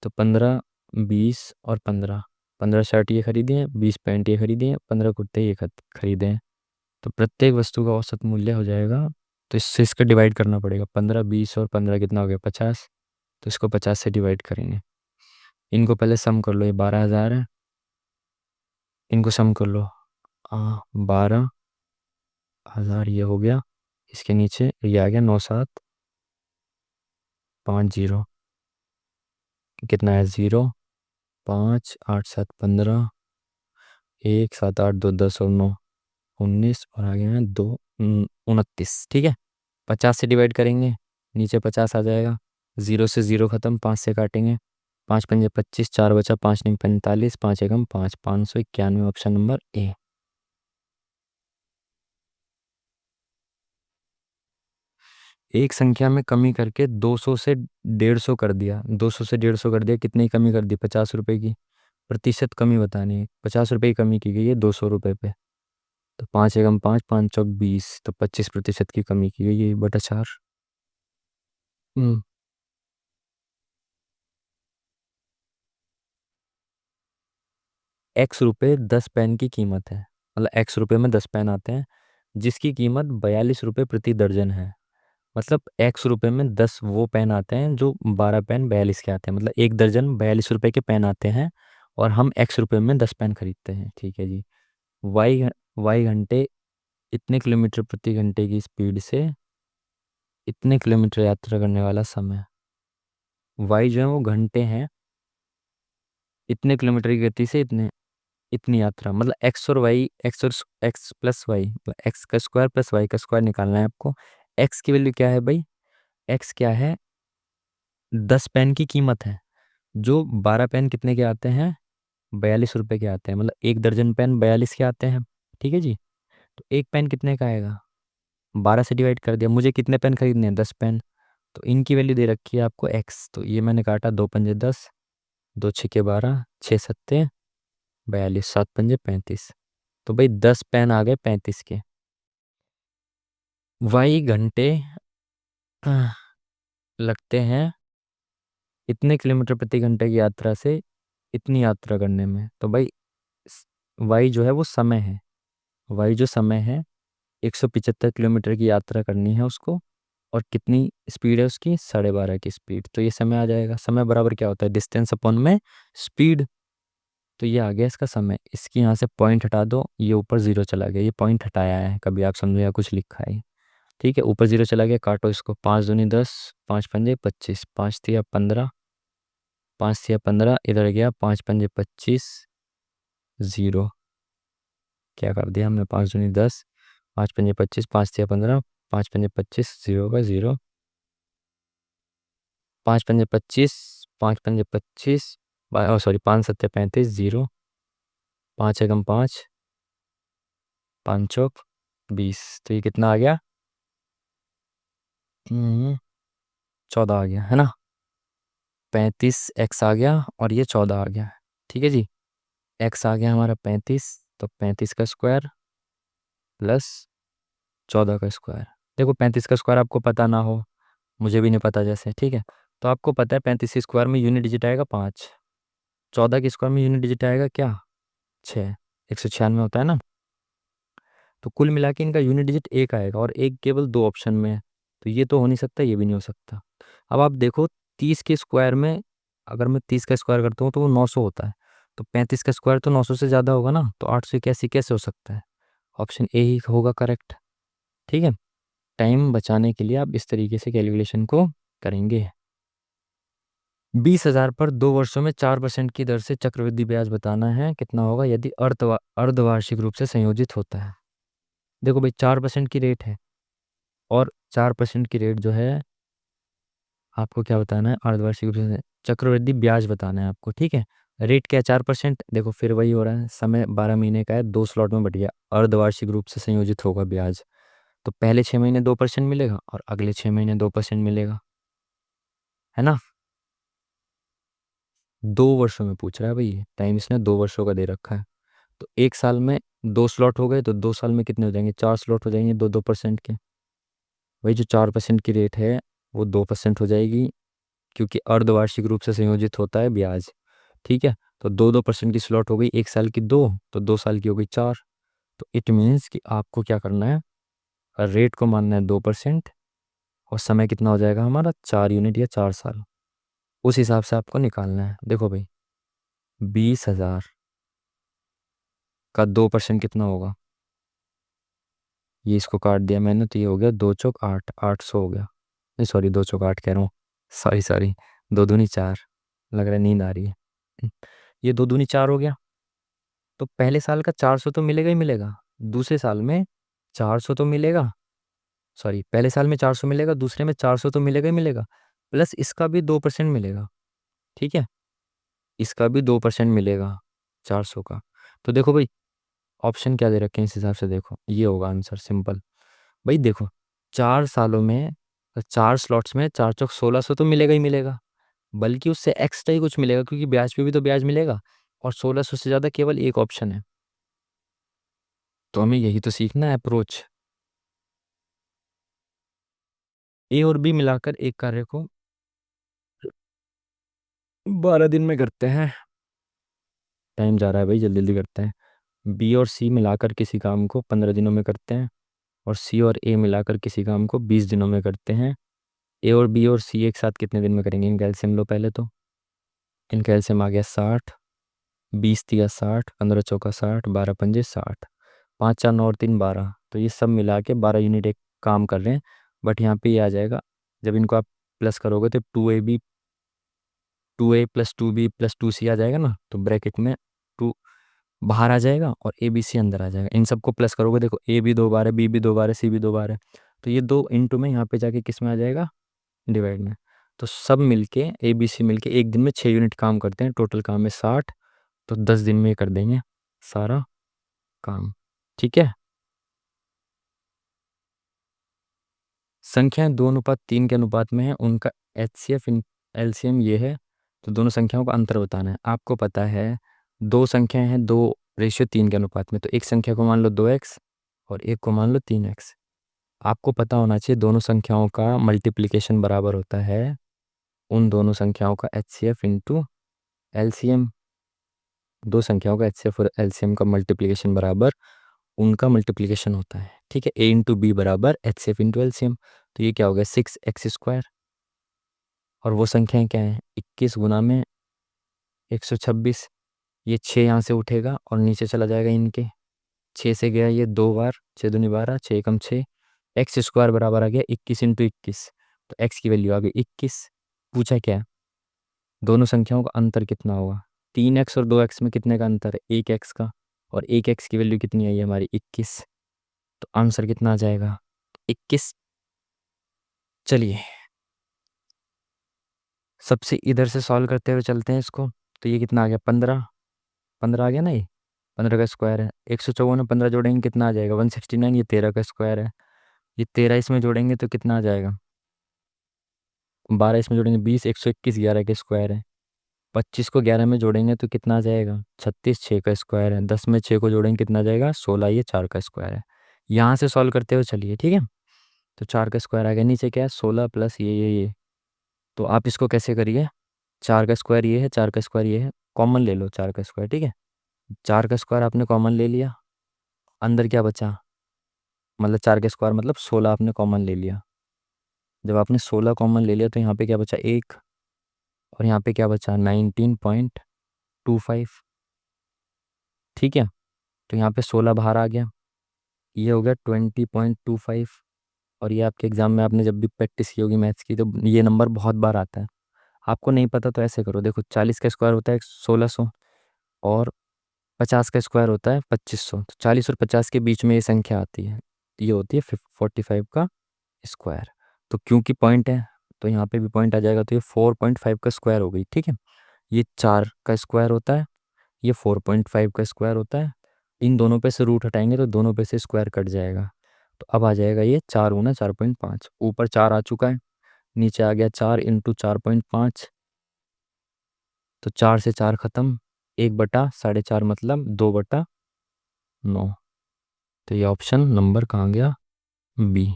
तो 15 20 और 15, 15 शर्ट ये खरीदे हैं, 20 पैंट ये खरीदे हैं, 15 कुर्ते ये खरीदे हैं। तो प्रत्येक वस्तु का औसत मूल्य हो जाएगा। तो इससे इसका डिवाइड करना पड़ेगा। 15 20 और 15 कितना हो गया? 50। तो इसको 50 से डिवाइड करेंगे। इनको पहले सम कर लो, ये 12,000 है। इनको सम कर लो, 12,000 ये हो गया। इसके नीचे ये आ गया 9750। कितना है? 0 5 8 7 15, 1 7 8 2 10 और 9 19 और आगे हैं 2 29। ठीक है, 50 से डिवाइड करेंगे, नीचे 50 आ जाएगा। 0 से 0 खत्म, 5 से काटेंगे, 5 पंजे 25, 4 बचा, 5 नहीं 45, 5 एकम 5, 591। Option number A. एक संख्या में कमी करके 200 से 150 कर दिया। 200 से 150 कर दिया, कितनी कमी कर दी? 50 रुपए की। प्रतिशत कमी बतानी है। 50 रुपए की कमी की गई है 200 रुपए पे। तो 5 एकम 5, 5 चौक 20, तो 25% की कमी की गई है, बटा 4। हम्म। एक्स रुपए 10 पेन की कीमत है। मतलब एक्स रुपए में 10 पेन आते हैं, जिसकी कीमत 42 रुपए प्रति दर्जन है। मतलब एक्स रुपए में 10 वो पेन आते हैं जो 12 पेन 42 के आते हैं। मतलब एक दर्जन 42 रुपए के पेन आते हैं, और हम एक्स रुपए में 10 पेन खरीदते हैं। ठीक है जी। वाई घंटे इतने किलोमीटर प्रति घंटे की स्पीड से इतने किलोमीटर यात्रा करने वाला समय। वाई जो है वो घंटे हैं, इतने किलोमीटर की गति से इतनी यात्रा। मतलब एक्स और वाई, एक्स और एक्स प्लस वाई, मतलब एक्स का स्क्वायर प्लस वाई का स्क्वायर निकालना है आपको। एक्स की वैल्यू क्या है भाई? एक्स क्या है? 10 पेन की कीमत है। जो 12 पेन कितने के आते हैं? 42 रुपए के आते हैं। मतलब एक दर्जन पेन 42 के आते हैं। ठीक है जी। तो एक पेन कितने का आएगा? 12 से डिवाइड कर दिया। मुझे कितने पेन खरीदने हैं? 10 पेन। तो इनकी वैल्यू दे रखी है आपको एक्स। तो ये मैंने काटा, 2 पंजे 10, 2 छिके 12, 6 सत्ते 42, 7 पंजे 35। तो भाई 10 पेन आ गए 35 के। वाई घंटे आह, लगते हैं इतने किलोमीटर प्रति घंटे की यात्रा से इतनी यात्रा करने में। तो भाई वाई जो है वो समय है। वाई जो समय है, 175 किलोमीटर की यात्रा करनी है उसको। और कितनी स्पीड है उसकी? 12.5 की स्पीड। तो ये समय आ जाएगा। समय बराबर क्या होता है? डिस्टेंस अपॉन में स्पीड। तो ये आ गया इसका समय। इसकी यहाँ से पॉइंट हटा दो, ये ऊपर 0 चला गया। ये पॉइंट हटाया है, कभी आप समझो या कुछ लिखा है। ठीक है, ऊपर 0 चला गया, काटो इसको। 5 दूनी 10, 5 पंजे 25, 5 तिया 15, 5 तिया 15, इधर गया 5 पंजे 25, 0। क्या कर दिया हमने? 5 दूनी 10, 5 पंजे 25, 5 तिया 15, 5 पंजे 25, 0 का 0, 5 पंजे 25, 5 पंजे 25, सॉरी 5 सत्ते 35, 0, 5 एकम 5, 5 चौक 20। तो ये कितना आ गया? 14 आ गया है ना। 35 एक्स आ गया और ये 14 आ गया। ठीक है जी। एक्स आ गया हमारा 35, तो 35 का स्क्वायर प्लस 14 का स्क्वायर। देखो 35 का स्क्वायर आपको पता ना हो, मुझे भी नहीं पता जैसे। ठीक है, तो आपको पता है 35 के स्क्वायर में यूनिट डिजिट आएगा 5। 14 के स्क्वायर में यूनिट डिजिट आएगा क्या? 6। 196 होता है ना। तो कुल मिला के इनका यूनिट डिजिट एक आएगा, और एक केवल दो ऑप्शन में है। तो ये तो हो नहीं सकता, ये भी नहीं हो सकता। अब आप देखो, 30 के स्क्वायर में अगर मैं 30 का स्क्वायर करता हूँ तो वो 900 होता है। तो 35 का स्क्वायर तो 900 से ज़्यादा होगा ना। तो 881 कैसे हो सकता है? ऑप्शन ए ही होगा करेक्ट। ठीक है, टाइम बचाने के लिए आप इस तरीके से कैलकुलेशन को करेंगे। 20,000 पर 2 वर्षों में 4% की दर से चक्रवृद्धि ब्याज बताना है। कितना होगा यदि अर्धवार्षिक रूप से संयोजित होता है? देखो भाई 4% की रेट है, और 4% की रेट जो है आपको क्या बताना है, अर्धवार्षिक रूप से चक्रवृद्धि ब्याज बताना है आपको, ठीक है। रेट क्या है, 4%। देखो फिर वही हो रहा है, समय 12 महीने का है, 2 स्लॉट में बट गया, अर्धवार्षिक रूप से संयोजित होगा ब्याज। तो पहले 6 महीने 2% मिलेगा और अगले 6 महीने 2% मिलेगा, है ना। 2 वर्षों में पूछ रहा है भाई, टाइम इसने 2 वर्षों का दे रखा है। तो एक साल में 2 स्लॉट हो गए, तो 2 साल में कितने हो जाएंगे, 4 स्लॉट हो जाएंगे, 2-2% के। वही जो 4% की रेट है वो 2% हो जाएगी, क्योंकि अर्धवार्षिक रूप से संयोजित होता है ब्याज, ठीक है। तो 2-2% की स्लॉट हो गई, एक साल की 2, तो 2 साल की हो गई 4। तो इट मीन्स कि आपको क्या करना है, रेट को मानना है 2%, और समय कितना हो जाएगा हमारा, 4 यूनिट या 4 साल। उस हिसाब से आपको निकालना है। देखो भाई, 20,000 का 2% कितना होगा, ये इसको काट दिया मैंने तो ये हो गया 2 चौक 8, 800 हो गया। नहीं सॉरी, 2 चौक 8 कह रहा हूँ, सॉरी सॉरी, 2 दूनी 4, लग रहा है नींद आ रही है। ये 2 दूनी 4 हो गया। तो पहले साल का 400 तो मिलेगा ही मिलेगा, दूसरे साल में 400 तो मिलेगा, सॉरी पहले साल में 400 मिलेगा, दूसरे में 400 तो मिलेगा ही मिलेगा, प्लस इसका भी 2% मिलेगा, ठीक है। इसका भी 2% मिलेगा 400 का। तो देखो भाई, ऑप्शन क्या दे रखे हैं इस हिसाब से, देखो ये होगा आंसर सिंपल। भाई देखो, 4 सालों में 4 स्लॉट्स में 4 चौक 1600 तो मिलेगा ही मिलेगा, बल्कि उससे एक्स्ट्रा ही कुछ मिलेगा, क्योंकि ब्याज पे भी तो ब्याज मिलेगा, और 1600 से ज़्यादा केवल एक ऑप्शन है। तो हमें यही तो सीखना है अप्रोच। ए और बी मिलाकर एक कार्य को 12 दिन में करते हैं। टाइम जा रहा है भाई, जल्दी जल्दी करते हैं। बी और सी मिलाकर किसी काम को 15 दिनों में करते हैं, और सी और ए मिलाकर किसी काम को 20 दिनों में करते हैं। ए और बी और सी एक साथ कितने दिन में करेंगे, इनका एलसीएम लो पहले तो। इनका एलसीएम आ गया 60, 20 × 3 = 60, 15 × 4 = 60, 12 × 5 = 60, 5 4 9 और 3 12। तो ये सब मिला के 12 यूनिट एक काम कर रहे हैं। बट यहाँ पे ये आ जाएगा, जब इनको आप प्लस करोगे तो 2ab 2a + 2b + 2c आ जाएगा ना, तो ब्रैकेट में 2 बाहर आ जाएगा और ए बी सी अंदर आ जाएगा। इन सबको प्लस करोगे, देखो ए भी 2 बार है, बी भी 2 बार है, सी भी 2 बार है, तो ये 2 में यहाँ पे जाके किस में आ जाएगा, डिवाइड में। तो सब मिलके ए बी सी मिलके एक दिन में 6 यूनिट काम करते हैं, टोटल काम है 60। तो 10 दिन में ये कर देंगे सारा काम, ठीक है। संख्याएं 2:3 के अनुपात में है, उनका एचसीएफ एलसीएम ये है। तो दोनों संख्याओं का अंतर बताना है। आपको पता है दो संख्याएं हैं 2:3 के अनुपात में, तो एक संख्या को मान लो 2x और एक को मान लो 3x। आपको पता होना चाहिए दोनों संख्याओं का मल्टीप्लिकेशन बराबर होता है उन दोनों संख्याओं का एचसीएफ इंटू एलसीएम। दो संख्याओं का एचसीएफ और एलसीएम का मल्टीप्लिकेशन बराबर उनका मल्टीप्लिकेशन होता है, ठीक है। ए इंटू बी बराबर एचसीएफ इंटू एलसीएम। तो ये क्या हो गया, 6x²। और वो संख्याएं क्या है, 21 × 126। ये 6 यहाँ से उठेगा और नीचे चला जाएगा इनके, 6 से गया ये 2 बार, 6 दूनी 12, 6 × 6, x² बराबर आ गया 21 × 21। तो x की वैल्यू आ गई 21। पूछा क्या है, दोनों संख्याओं का अंतर कितना होगा। 3x और 2x में कितने का अंतर है, 1x का। और 1x की वैल्यू कितनी आई है हमारी, 21। तो आंसर कितना आ जाएगा, 21। चलिए सबसे इधर से सॉल्व करते हुए चलते हैं इसको। तो ये कितना आ गया, 15। 15 आ गया ना, ये 15 का स्क्वायर है। 154 में 15 जोड़ेंगे कितना आ जाएगा, 169। ये 13 का स्क्वायर है। ये 13 इसमें जोड़ेंगे तो कितना आ जाएगा, 12 इसमें जोड़ेंगे 20, 121 11 के स्क्वायर है। 25 को 11 में जोड़ेंगे तो कितना आ जाएगा, 36 6 का स्क्वायर है। 10 में 6 को जोड़ेंगे कितना आ जाएगा, 16। ये 4 का स्क्वायर है। यहाँ से सॉल्व करते हुए चलिए, ठीक है। तो 4 का स्क्वायर आ गया, नीचे क्या है 16 प्लस ये। तो आप इसको कैसे करिए, 4 का स्क्वायर ये है, 4 का स्क्वायर ये है, कॉमन ले लो 4 का स्क्वायर, ठीक है। 4 का स्क्वायर आपने कॉमन ले लिया, अंदर क्या बचा, मतलब 4 का स्क्वायर मतलब 16 आपने कॉमन ले लिया। जब आपने 16 कॉमन ले लिया तो यहाँ पे क्या बचा, 1। और यहाँ पे क्या बचा, 19.25, ठीक है। तो यहाँ पे 16 बाहर आ गया, ये हो गया 20.25। और ये आपके एग्जाम में आपने जब भी प्रैक्टिस की होगी मैथ्स की तो ये नंबर बहुत बार आता है। आपको नहीं पता तो ऐसे करो, देखो 40 का स्क्वायर होता है 1600, और 50 का स्क्वायर होता है 2500। तो 40 और 50 के बीच में ये संख्या आती है, ये होती है 45 का स्क्वायर। तो क्योंकि पॉइंट है तो यहाँ पे भी पॉइंट आ जाएगा, तो ये 4.5 का स्क्वायर हो गई, ठीक है। ये 4 का स्क्वायर होता है, ये 4.5 का स्क्वायर होता है। इन दोनों पे से रूट हटाएंगे तो दोनों पे से स्क्वायर कट जाएगा। तो अब आ जाएगा ये 4×4.5, ऊपर 4 आ चुका है, नीचे आ गया 4×4.5। तो 4 से 4 खत्म, 1/4.5 मतलब 2/9। तो ये ऑप्शन नंबर कहाँ गया, बी।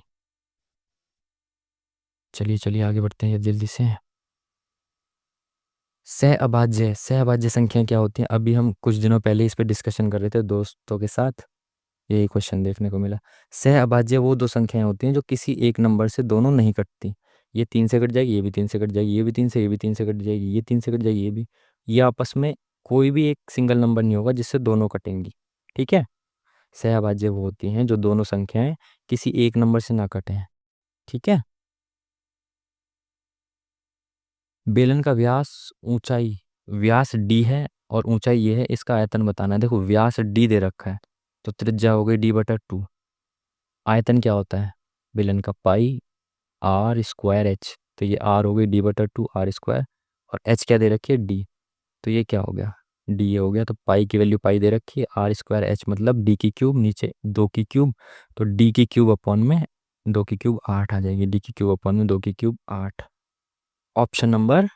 चलिए चलिए आगे बढ़ते हैं जल्दी से। सह अभाज्य संख्या क्या होती है, अभी हम कुछ दिनों पहले इस पे डिस्कशन कर रहे थे दोस्तों के साथ, यही क्वेश्चन देखने को मिला। सह अभाज्य वो दो संख्याएं होती हैं जो किसी एक नंबर से दोनों नहीं कटती। ये 3 से कट जाएगी, ये भी 3 से कट जाएगी, ये भी 3 से, ये भी 3 से कट जाएगी, ये 3 से कट जाएगी, ये भी। ये आपस में कोई भी एक सिंगल नंबर नहीं होगा जिससे दोनों कटेंगी, ठीक है। सह अभाज्य वो होती हैं जो दोनों संख्याएं किसी एक नंबर से ना कटें, ठीक है। बेलन का व्यास, ऊंचाई, व्यास डी है और ऊंचाई ये है, इसका आयतन बताना है। देखो व्यास डी दे रखा है तो त्रिज्या हो गई d/2। आयतन क्या होता है बेलन का, पाई आर स्क्वायर एच। तो ये आर हो गई d/2 आर स्क्वायर, और एच क्या दे रखी है, डी। तो ये क्या हो गया, डी हो गया। तो पाई की वैल्यू पाई दे रखी है, आर स्क्वायर एच मतलब डी की क्यूब, नीचे 2 की क्यूब। तो डी की क्यूब अपॉन में 2 की क्यूब 8 आ जाएगी, डी की क्यूब अपॉन में 2 की cube 8। Option number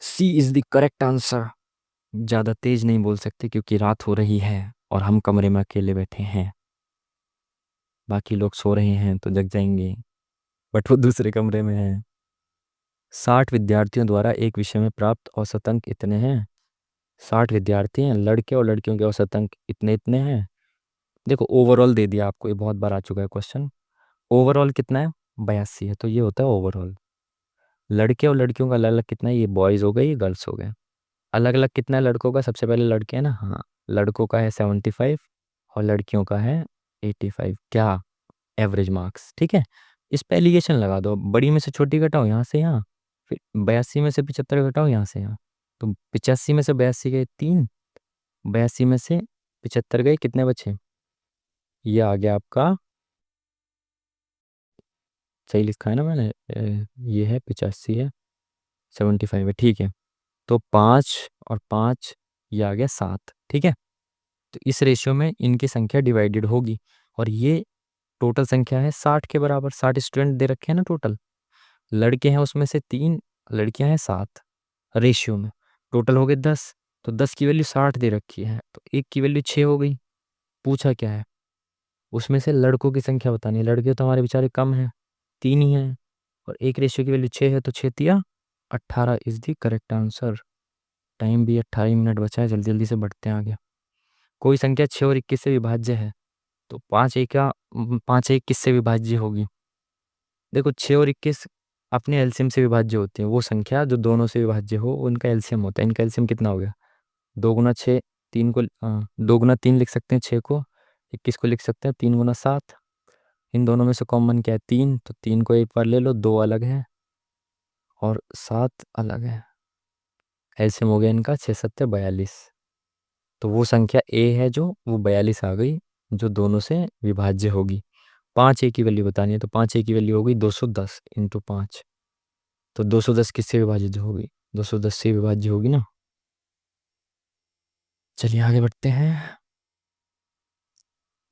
C is the correct answer. ज़्यादा तेज नहीं बोल सकते क्योंकि रात हो रही है और हम कमरे में अकेले बैठे हैं, बाकी लोग सो रहे हैं तो जग जाएंगे, बट वो दूसरे कमरे में हैं। 60 विद्यार्थियों द्वारा एक विषय में प्राप्त औसत अंक इतने हैं। 60 विद्यार्थी हैं, लड़के और लड़कियों के औसत अंक इतने इतने हैं। देखो ओवरऑल दे दिया आपको, ये बहुत बार आ चुका है क्वेश्चन। ओवरऑल कितना है, 82 है, तो ये होता है ओवरऑल। लड़के और लड़कियों का अलग अलग कितना है, ये बॉयज़ हो गए, ये गर्ल्स हो गए। अलग अलग कितना है लड़कों का, सबसे पहले लड़के हैं ना, हाँ। लड़कों का है 75 और लड़कियों का है 85, क्या एवरेज मार्क्स, ठीक है। इस पे एलिगेशन लगा दो, बड़ी में से छोटी घटाओ यहाँ से यहाँ, फिर 82 में से 75 घटाओ यहाँ से यहाँ। तो 85 में से 82 गए 3, 82 में से 75 गए, कितने बचे, ये आ गया आपका, सही लिखा है ना मैंने, ये है 85 है, 75 है, ठीक है। तो 5 और 5, ये आ गया 7, ठीक है। तो इस रेशियो में इनकी संख्या डिवाइडेड होगी, और ये टोटल संख्या है 60 के बराबर। 60 स्टूडेंट दे रखे हैं ना टोटल, लड़के हैं उसमें से 3, लड़कियां हैं 7, रेशियो में टोटल हो गए 10। तो 10 की वैल्यू 60 दे रखी है, तो एक की वैल्यू 6 हो गई। पूछा क्या है, उसमें से लड़कों की संख्या बतानी है। लड़के तो हमारे बेचारे कम हैं, 3 ही हैं, और एक रेशियो की वैल्यू 6 है, तो 6×3 = 18 is the correct answer. Time भी 28 मिनट बचा है, जल्दी जल्दी से बढ़ते हैं आगे। कोई संख्या 6 और 21 से विभाज्य है, तो 5 किससे विभाज्य होगी। देखो 6 और 21 अपने एलसीएम से विभाज्य होते हैं, वो संख्या जो दोनों से विभाज्य हो उनका एलसीएम होता है। इनका एलसीएम कितना हो गया, 2×6, 3 को 2×3 लिख सकते हैं 6 को, 21 को लिख सकते हैं 3×7। इन दोनों में से कॉमन क्या है, 3, तो 3 को एक बार ले लो, 2 अलग है और 7 अलग है। एलसीएम हो गया इनका 6×7=42। तो वो संख्या ए है जो वो 42 आ गई, जो दोनों से विभाज्य होगी। 5 ए की वैल्यू बतानी है, तो 5 ए की वैल्यू हो गई 210 × 5। तो 210 किससे विभाजित होगी, 210 से विभाज्य होगी ना। चलिए आगे बढ़ते हैं।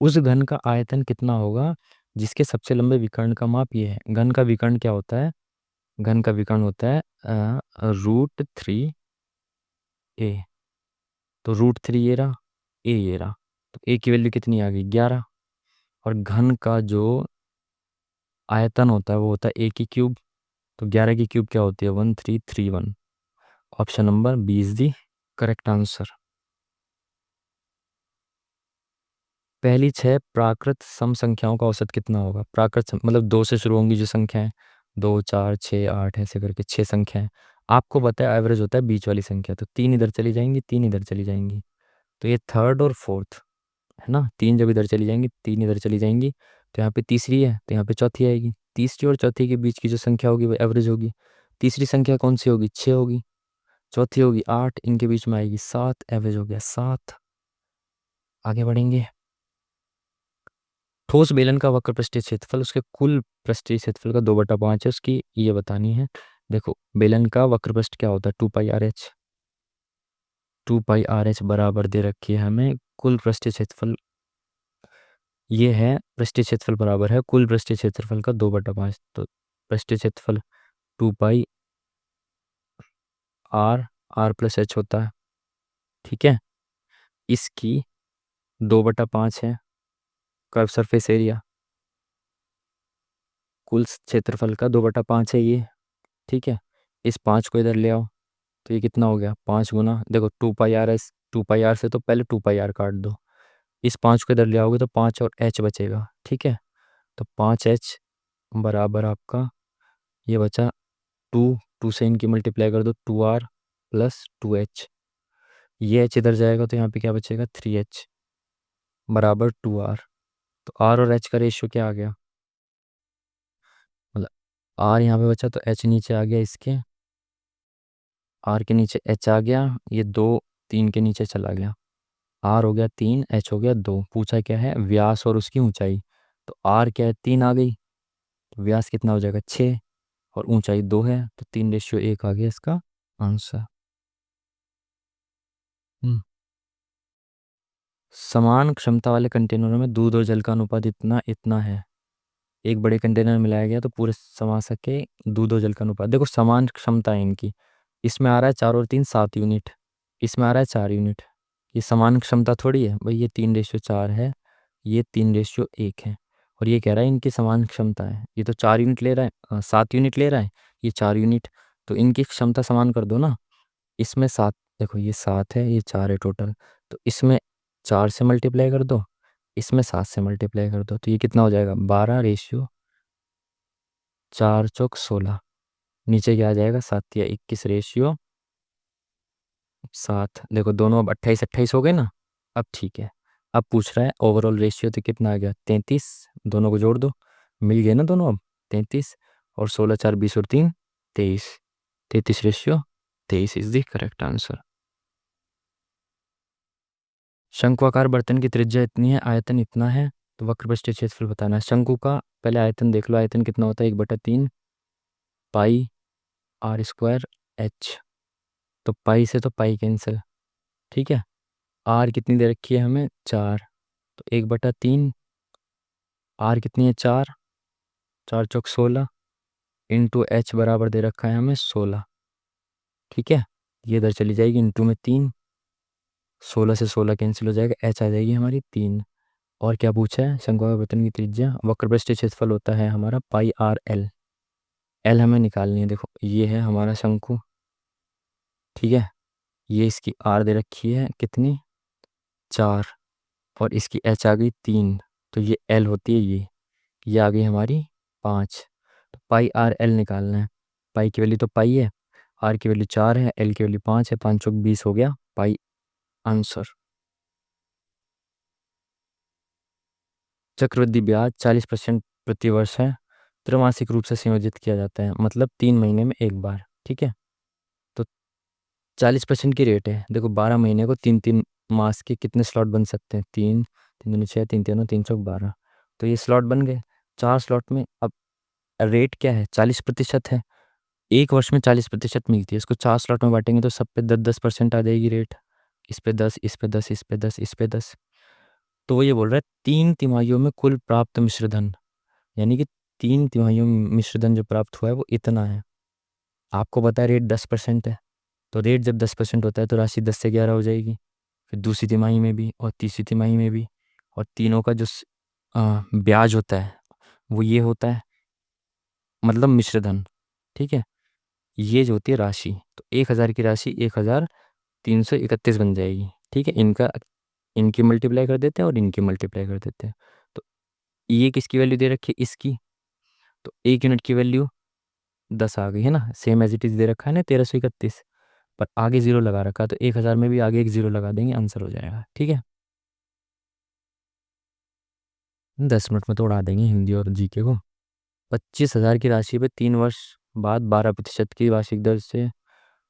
उस घन का आयतन कितना होगा जिसके सबसे लंबे विकर्ण का माप ये है। घन का विकर्ण क्या होता है, घन का विकर्ण होता है √3a। तो √3 ये रहा, a ये रहा, तो a की वैल्यू कितनी आ गई, 11। और घन का जो आयतन होता है वो होता है a की क्यूब। तो 11 की क्यूब क्या होती है, 1331। Option number B is the correct answer. पहली 6 प्राकृत सम संख्याओं का औसत कितना होगा। प्राकृत मतलब 2 से शुरू होंगी जो संख्याएं, 2 4 6 8 ऐसे करके 6 संख्याएं। आपको बताया एवरेज होता है बीच वाली संख्या, तो 3 इधर चली जाएंगी, 3 इधर चली जाएंगी। तो ये थर्ड और फोर्थ है ना, 3 जब इधर चली जाएंगी, 3 इधर चली जाएंगी, तो यहाँ पे तीसरी है तो यहाँ पे चौथी आएगी। तीसरी और चौथी के बीच की जो संख्या होगी वो एवरेज होगी। तीसरी संख्या कौन सी होगी, 6 होगी। चौथी होगी 8, इनके बीच में आएगी 7, एवरेज हो गया 7। आगे बढ़ेंगे। ठोस बेलन का वक्र पृष्ठीय क्षेत्रफल उसके कुल पृष्ठीय क्षेत्रफल का 2/5 है, उसकी ये बतानी है। देखो बेलन का वक्र पृष्ठ क्या होता है, 2πRh। 2πRh बराबर दे रखी है हमें कुल पृष्ठीय क्षेत्रफल, ये है पृष्ठीय क्षेत्रफल बराबर है कुल पृष्ठीय क्षेत्रफल का 2/5। तो पृष्ठीय क्षेत्रफल 2πr r+h होता है, ठीक है। इसकी 2/5 है कर्व सरफेस एरिया, कुल क्षेत्रफल का 2/5 है ये, ठीक है। इस 5 को इधर ले आओ तो ये कितना हो गया, 5 गुना, देखो 2πr, 2πr से तो पहले 2πr काट दो, इस 5 को इधर ले आओगे तो 5 और h बचेगा, ठीक है। तो 5h बराबर आपका ये बचा 2, 2 से इनकी मल्टीप्लाई कर दो 2r+2h, ये h इधर जाएगा तो यहाँ पे क्या बचेगा 3h बराबर 2r। तो r और h का रेशियो क्या आ गया, मतलब r यहाँ पे बचा तो h नीचे आ गया, इसके r के नीचे h आ गया, ये 2 3 के नीचे चला गया, r हो गया 3, h हो गया 2। पूछा क्या है, व्यास और उसकी ऊंचाई, तो r क्या है 3 आ गई, तो व्यास कितना हो जाएगा 6 और ऊंचाई 2 है, तो 3:1 आ गया इसका आंसर। हम्म। समान क्षमता वाले कंटेनरों में दूध और जल का अनुपात इतना इतना है, एक बड़े कंटेनर में मिलाया गया तो पूरे समा सके दूध और जल का अनुपात। देखो समान क्षमता है इनकी, इसमें आ रहा है 4 और 3 7 यूनिट, इसमें आ रहा है 4 यूनिट, ये समान क्षमता थोड़ी है भाई, ये 3:4 है, ये 3:1 है, और ये कह रहा है इनकी समान क्षमता है, ये तो 4 यूनिट ले रहा है, 7 यूनिट ले रहा है, ये 4 यूनिट, तो इनकी क्षमता समान कर दो ना। इसमें 7, देखो ये 7 है, ये 4 है टोटल, तो इसमें 4 से मल्टीप्लाई कर दो, इसमें 7 से मल्टीप्लाई कर दो, तो ये कितना हो जाएगा 12:4 × 16, नीचे क्या आ जाएगा 7 या 21 7। देखो दोनों अब 28 28 हो गए ना, अब ठीक है। अब पूछ रहा है ओवरऑल रेशियो, तो कितना आ गया 33, दोनों को जोड़ दो, मिल गए ना दोनों अब 33, और 16 4 20 और 3 23, 33:23 इज द करेक्ट आंसर। शंक्वाकार बर्तन की त्रिज्या इतनी है, आयतन इतना है, तो वक्र पृष्ठीय क्षेत्रफल बताना है। शंकु का पहले आयतन देख लो, आयतन कितना होता है 1/3 पाई r² h, तो पाई से तो पाई कैंसिल, ठीक है। आर कितनी दे रखी है हमें 4, तो 1/3, आर कितनी है 4, 4×4 = 16, इंटू एच बराबर दे रखा है हमें 16, ठीक है। ये इधर चली जाएगी इंटू में 3, 16 से 16 कैंसिल हो जाएगा, एच आ जाएगी हमारी 3। और क्या पूछा है, शंक्वाकार बर्तन की त्रिज्या, वक्र पृष्ठीय क्षेत्रफल होता है हमारा पाई आर एल, एल हमें निकालनी है। देखो ये है हमारा शंकु, ठीक है, ये इसकी आर दे रखी है कितनी 4, और इसकी एच आ गई 3, तो ये एल होती है ये आ गई हमारी 5। तो पाई आर एल निकालना है, पाई की वैल्यू तो पाई है, आर की वैल्यू 4 है, एल की वैल्यू 5 है, 5×4 = 20 हो गया पाई आंसर। चक्रवृद्धि ब्याज 40% प्रति वर्ष है, त्रैमासिक रूप से संयोजित किया जाता है, मतलब 3 महीने में एक बार, ठीक है। तो 40% की रेट है, देखो 12 महीने को 3 3 मास के कितने स्लॉट बन सकते हैं, 3 3 दूनी 6, 3 3 312, तो ये स्लॉट बन गए 4 स्लॉट में। अब रेट क्या है 40% है, एक वर्ष में 40% मिलती है, इसको 4 स्लॉट में बांटेंगे तो सब पे 10-10% आ जाएगी रेट, इस पे 10, इस पे 10, इस पे 10, इस पे 10। तो वो ये बोल रहा है 3 तिमाहियों में कुल प्राप्त मिश्रधन, यानी कि 3 तिमाहियों में मिश्रधन जो प्राप्त हुआ है वो इतना है। आपको पता है रेट 10% है, तो रेट जब 10% होता है तो राशि 10 से 11 हो जाएगी, फिर दूसरी तिमाही में भी और तीसरी तिमाही में भी, और तीनों का जो ब्याज होता है वो ये होता है, मतलब मिश्रधन, ठीक है। ये जो होती है राशि, तो 1,000 की राशि 1,331 बन जाएगी, ठीक है। इनका इनकी मल्टीप्लाई कर देते हैं और इनकी मल्टीप्लाई कर देते हैं, तो ये किसकी वैल्यू दे रखी है इसकी, तो 1 यूनिट की वैल्यू 10 आ गई है ना, सेम एज इट इज दे रखा है ना 1331, पर आगे जीरो लगा रखा है, तो 1,000 में भी आगे एक जीरो लगा देंगे, आंसर हो जाएगा, ठीक है। 10 मिनट में तो उड़ा देंगे हिंदी और जीके को। 25,000 की राशि पे 3 वर्ष बाद 12% की वार्षिक दर से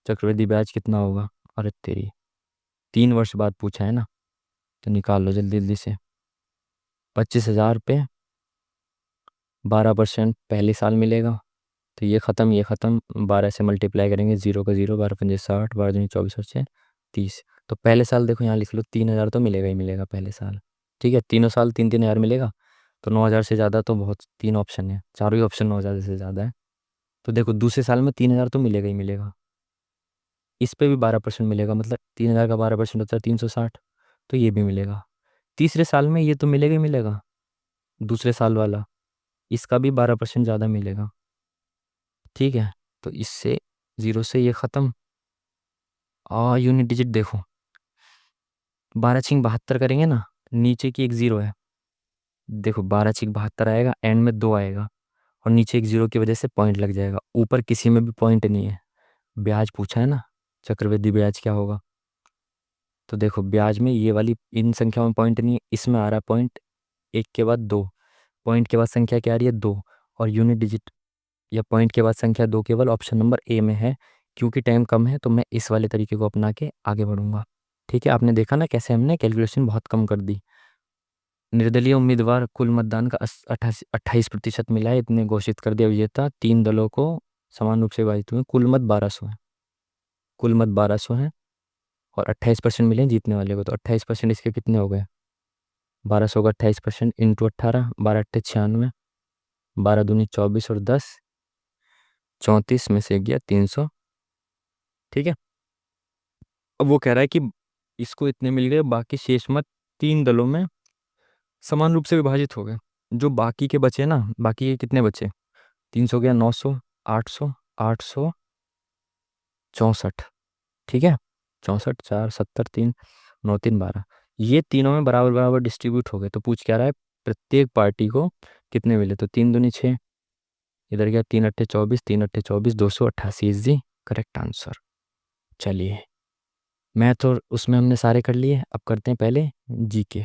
चक्रवृद्धि ब्याज कितना होगा, अरे तेरी 3 वर्ष बाद पूछा है ना, तो निकाल लो जल्दी जल्दी से। 25,000 पे 12% पहले साल मिलेगा, तो ये ख़त्म ये ख़त्म, 12 से मल्टीप्लाई करेंगे, 0 का 0, 12×5 = 60, 12×2 = 24 और 6 = 30। तो पहले साल देखो यहाँ लिख लो 3,000 तो मिलेगा ही मिलेगा पहले साल। ठीक है, तीनों साल 3-3 हज़ार मिलेगा। तो 9,000 से ज़्यादा तो बहुत, तीन ऑप्शन है, चारों ही ऑप्शन 9,000 से ज़्यादा है। तो देखो दूसरे साल में 3,000 तो मिलेगा ही मिलेगा, इस पे भी 12% मिलेगा, मतलब 3,000 का 12% होता है 360, तो ये भी मिलेगा। तीसरे साल में ये तो मिलेगा ही मिलेगा, दूसरे साल वाला, इसका भी 12% ज़्यादा मिलेगा। ठीक है, तो इससे 0 से ये ख़त्म। यूनिट डिजिट देखो, 12×6 = 72 करेंगे ना, नीचे की एक 0 है, देखो 12×6 = 72 आएगा, एंड में 2 आएगा, और नीचे एक 0 की वजह से पॉइंट लग जाएगा, ऊपर किसी में भी पॉइंट नहीं है। ब्याज पूछा है ना, चक्रवृद्धि ब्याज क्या होगा, तो देखो ब्याज में ये वाली इन संख्याओं में पॉइंट नहीं है, इसमें आ रहा है पॉइंट, एक के बाद दो, पॉइंट के बाद संख्या क्या आ रही है, 2, और यूनिट डिजिट या पॉइंट के बाद संख्या 2 केवल ऑप्शन नंबर ए में है। क्योंकि टाइम कम है तो मैं इस वाले तरीके को अपना के आगे बढ़ूंगा। ठीक है, आपने देखा ना कैसे हमने कैलकुलेशन बहुत कम कर दी। निर्दलीय उम्मीदवार कुल मतदान का 28% मिला है, इतने घोषित कर दिया विजेता। 3 दलों को समान रूप से विभाजित हुए, कुल मत 1200 है, कुल मत 1200 है, और 28% मिले हैं जीतने वाले को, तो 28% इसके कितने हो गए, 1200 का 28% इंटू 18, 12×8 = 96, 12×2 = 24 और 10 34 में से गया 300। ठीक है, अब वो कह रहा है कि इसको इतने मिल गए, बाकी शेष मत 3 दलों में समान रूप से विभाजित हो गए। जो बाकी के बचे ना, बाकी के कितने बचे, 300 गया, 900, 800, 864। ठीक है, 64, 4, 70, 3, 9, 3, 12, ये तीनों में बराबर बराबर डिस्ट्रीब्यूट हो गए। तो पूछ क्या रहा है, प्रत्येक पार्टी को कितने मिले, तो 3×2 = 6, इधर गया 3×8 = 24, 3×8 = 24, 288 इज दी करेक्ट आंसर। चलिए, मैथ और उसमें हमने सारे कर लिए, अब करते हैं पहले जी के।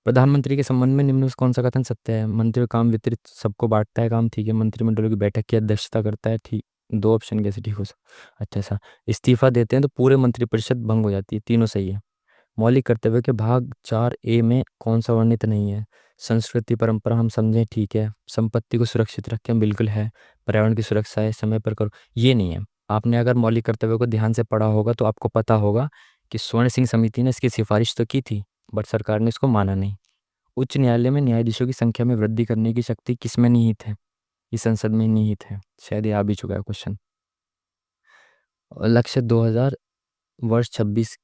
प्रधानमंत्री के संबंध में निम्न में से कौन सा कथन सत्य है, मंत्री का काम वितरित सबको बांटता है काम, ठीक है, मंत्रिमंडलों की बैठक की अध्यक्षता करता है, ठीक, दो ऑप्शन कैसे ठीक हो सकता, अच्छा सा, इस्तीफा देते हैं तो पूरे मंत्रिपरिषद भंग हो जाती है, तीनों सही है। मौलिक कर्तव्य के भाग 4A में कौन सा वर्णित नहीं है, संस्कृति परंपरा हम समझें, ठीक है, संपत्ति को सुरक्षित रखें, बिल्कुल है, पर्यावरण की सुरक्षा है, समय पर करो, ये नहीं है। आपने अगर मौलिक कर्तव्य को ध्यान से पढ़ा होगा तो आपको पता होगा कि स्वर्ण सिंह समिति ने इसकी सिफारिश तो की थी, बट सरकार ने इसको माना नहीं। उच्च न्यायालय में न्यायाधीशों की संख्या में वृद्धि करने की शक्ति किसमें निहित है, इस संसद में निहित है, शायद ये आ भी चुका है क्वेश्चन। लक्ष्य 2000 वर्ष 26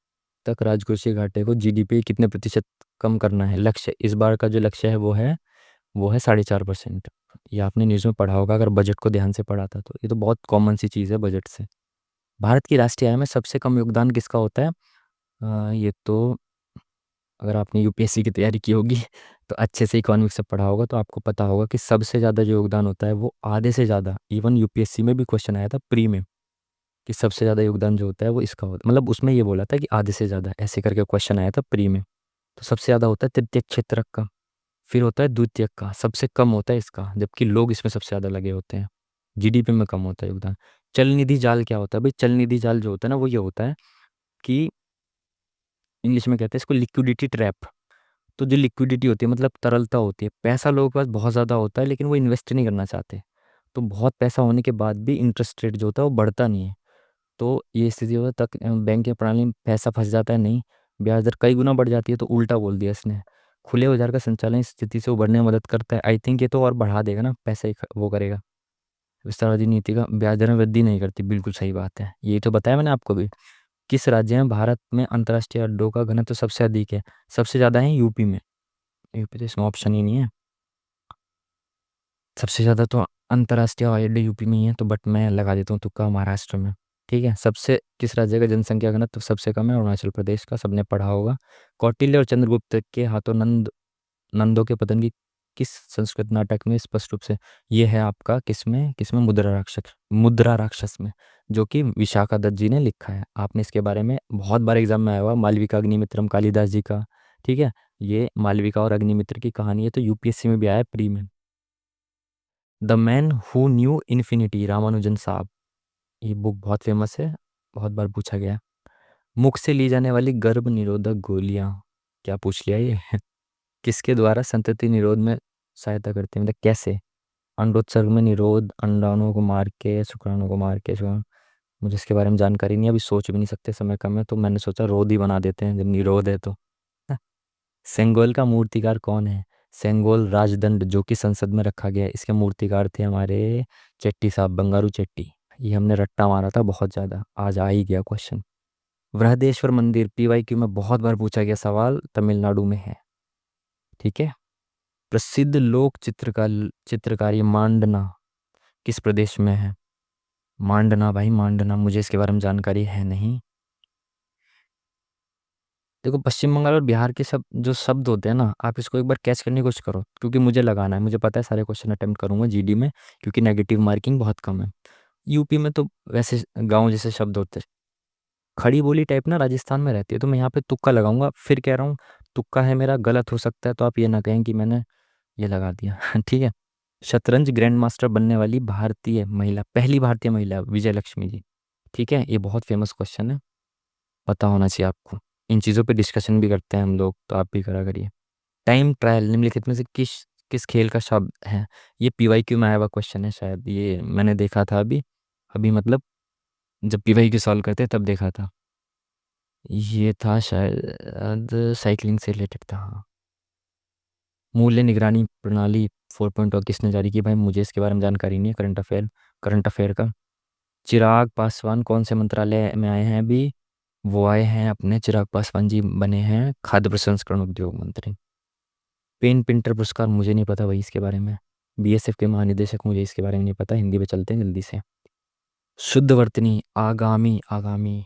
तक राजकोषीय घाटे को जीडीपी कितने प्रतिशत कम करना है, लक्ष्य इस बार का जो लक्ष्य है वो है 4.5%। ये आपने न्यूज़ में पढ़ा होगा अगर बजट को ध्यान से पढ़ा था तो, ये तो बहुत कॉमन सी चीज़ है बजट से। भारत की राष्ट्रीय आय में सबसे कम योगदान किसका होता है, ये तो अगर आपने यूपीएससी की तैयारी की होगी तो अच्छे से इकोनॉमिक्स से पढ़ा होगा तो आपको पता होगा कि सबसे ज़्यादा जो योगदान होता है वो आधे से ज़्यादा, इवन यूपीएससी में भी क्वेश्चन आया था प्री में कि सबसे ज़्यादा योगदान जो होता है वो इसका होता है, मतलब उसमें ये बोला था कि आधे से ज़्यादा, ऐसे करके क्वेश्चन आया था प्री में। तो सबसे ज़्यादा होता है तृतीयक क्षेत्रक का, फिर होता है द्वितीयक का, सबसे कम होता है इसका, जबकि लोग इसमें सबसे ज़्यादा लगे होते हैं, जीडीपी में कम होता है योगदान। चल निधि जाल क्या होता है भाई, चल निधि जाल जो होता है ना वो ये होता है कि इंग्लिश में कहते हैं इसको लिक्विडिटी ट्रैप। तो जो लिक्विडिटी होती है मतलब तरलता होती है, पैसा लोगों के पास बहुत ज़्यादा होता है लेकिन वो इन्वेस्ट नहीं करना चाहते, तो बहुत पैसा होने के बाद भी इंटरेस्ट रेट जो होता है वो बढ़ता नहीं है। तो ये स्थिति होता तक बैंक की प्रणाली में पैसा फंस जाता है, नहीं, ब्याज दर कई गुना बढ़ जाती है, तो उल्टा बोल दिया इसने। खुले बाजार का संचालन इस स्थिति से उभरने में मदद करता है, आई थिंक ये तो और बढ़ा देगा ना, पैसा ही वो करेगा। विस्तारवादी नीति का ब्याज दर में वृद्धि नहीं करती, बिल्कुल सही बात है, यही तो बताया मैंने आपको भी। किस राज्य में भारत में अंतर्राष्ट्रीय अड्डों का घनत्व तो सबसे अधिक है, सबसे ज़्यादा है यूपी में, यूपी तो इसमें ऑप्शन ही नहीं है, सबसे ज़्यादा तो अंतर्राष्ट्रीय हवाई अड्डे यूपी में ही है, तो बट मैं लगा देता हूँ तुक्का महाराष्ट्र में। ठीक है, सबसे किस राज्य का जनसंख्या घनत्व सबसे कम है, अरुणाचल प्रदेश का, सबने पढ़ा होगा। कौटिल्य और चंद्रगुप्त के हाथों नंदों के पतन की किस संस्कृत नाटक में स्पष्ट रूप से, ये है आपका किसमें किसमें, मुद्रा राक्षस में, जो कि विशाखा दत्त जी ने लिखा है। आपने इसके बारे में बहुत बार एग्जाम में आया हुआ, मालविका अग्निमित्रम कालिदास जी का। ठीक है, ये मालविका और अग्निमित्र की कहानी है, तो यूपीएससी में भी आया है प्री में। The man who knew infinity, Ramanujan साहब, ये बुक बहुत फेमस है, बहुत बार पूछा गया। मुख से ली जाने वाली गर्भ निरोधक गोलियां, क्या पूछ लिया ये किसके द्वारा संतति निरोध में सहायता करती है, मतलब कैसे, अंडोत्सर्ग में निरोध, अंडाणुओं को मार के शुक्राणुओं को मार के मुझे इसके बारे में जानकारी नहीं है, अभी सोच भी नहीं सकते, समय कम है, तो मैंने सोचा रोध ही बना देते हैं जब निरोध है तो। सेंगोल का मूर्तिकार कौन है? सेंगोल राजदंड जो कि संसद में रखा गया है, इसके मूर्तिकार थे हमारे चेट्टी साहब, बंगारू चेट्टी। ये हमने रट्टा मारा था बहुत ज्यादा, आज आ ही गया क्वेश्चन। बृहदेश्वर मंदिर पीवाईक्यू में बहुत बार पूछा गया सवाल, तमिलनाडु में है। ठीक है। प्रसिद्ध लोक चित्रकारी मांडना किस प्रदेश में है? मांडना भाई, मांडना, मुझे इसके बारे में जानकारी है नहीं। देखो, पश्चिम बंगाल और बिहार के सब जो शब्द होते हैं ना, आप इसको एक बार कैच करने की कोशिश करो, क्योंकि मुझे लगाना है, मुझे पता है सारे क्वेश्चन अटेम्प्ट करूंगा जीडी में, क्योंकि नेगेटिव मार्किंग बहुत कम है। यूपी में तो वैसे गांव जैसे शब्द होते हैं, खड़ी बोली टाइप ना राजस्थान में रहती है, तो मैं यहाँ पे तुक्का लगाऊंगा, फिर कह रहा हूँ तुक्का है मेरा, गलत हो सकता है, तो आप ये ना कहें कि मैंने ये लगा दिया। ठीक है। शतरंज ग्रैंड मास्टर बनने वाली भारतीय महिला, पहली भारतीय महिला विजय लक्ष्मी जी। ठीक है, ये बहुत फेमस क्वेश्चन है, पता होना चाहिए आपको। इन चीज़ों पे डिस्कशन भी करते हैं हम लोग, तो आप भी करा करिए। टाइम ट्रायल निम्नलिखित में से किस किस खेल का शब्द है? ये पीवाईक्यू में आया हुआ क्वेश्चन है शायद, ये मैंने देखा था अभी अभी मतलब जब पीवाईक्यू सॉल्व करते तब देखा था। ये था शायद साइकिलिंग से रिलेटेड था, हाँ। मूल्य निगरानी प्रणाली 4.0 किसने जारी की? भाई मुझे इसके बारे में जानकारी नहीं है, करंट अफेयर का। चिराग पासवान कौन से मंत्रालय में आए हैं अभी? वो आए हैं अपने, चिराग पासवान जी बने हैं खाद्य प्रसंस्करण उद्योग मंत्री। पेन पिंटर पुरस्कार मुझे नहीं पता भाई इसके बारे में। बीएसएफ के महानिदेशक, मुझे इसके बारे में नहीं पता, हिंदी पे चलते हैं जल्दी से। शुद्ध वर्तनी, आगामी, आगामी।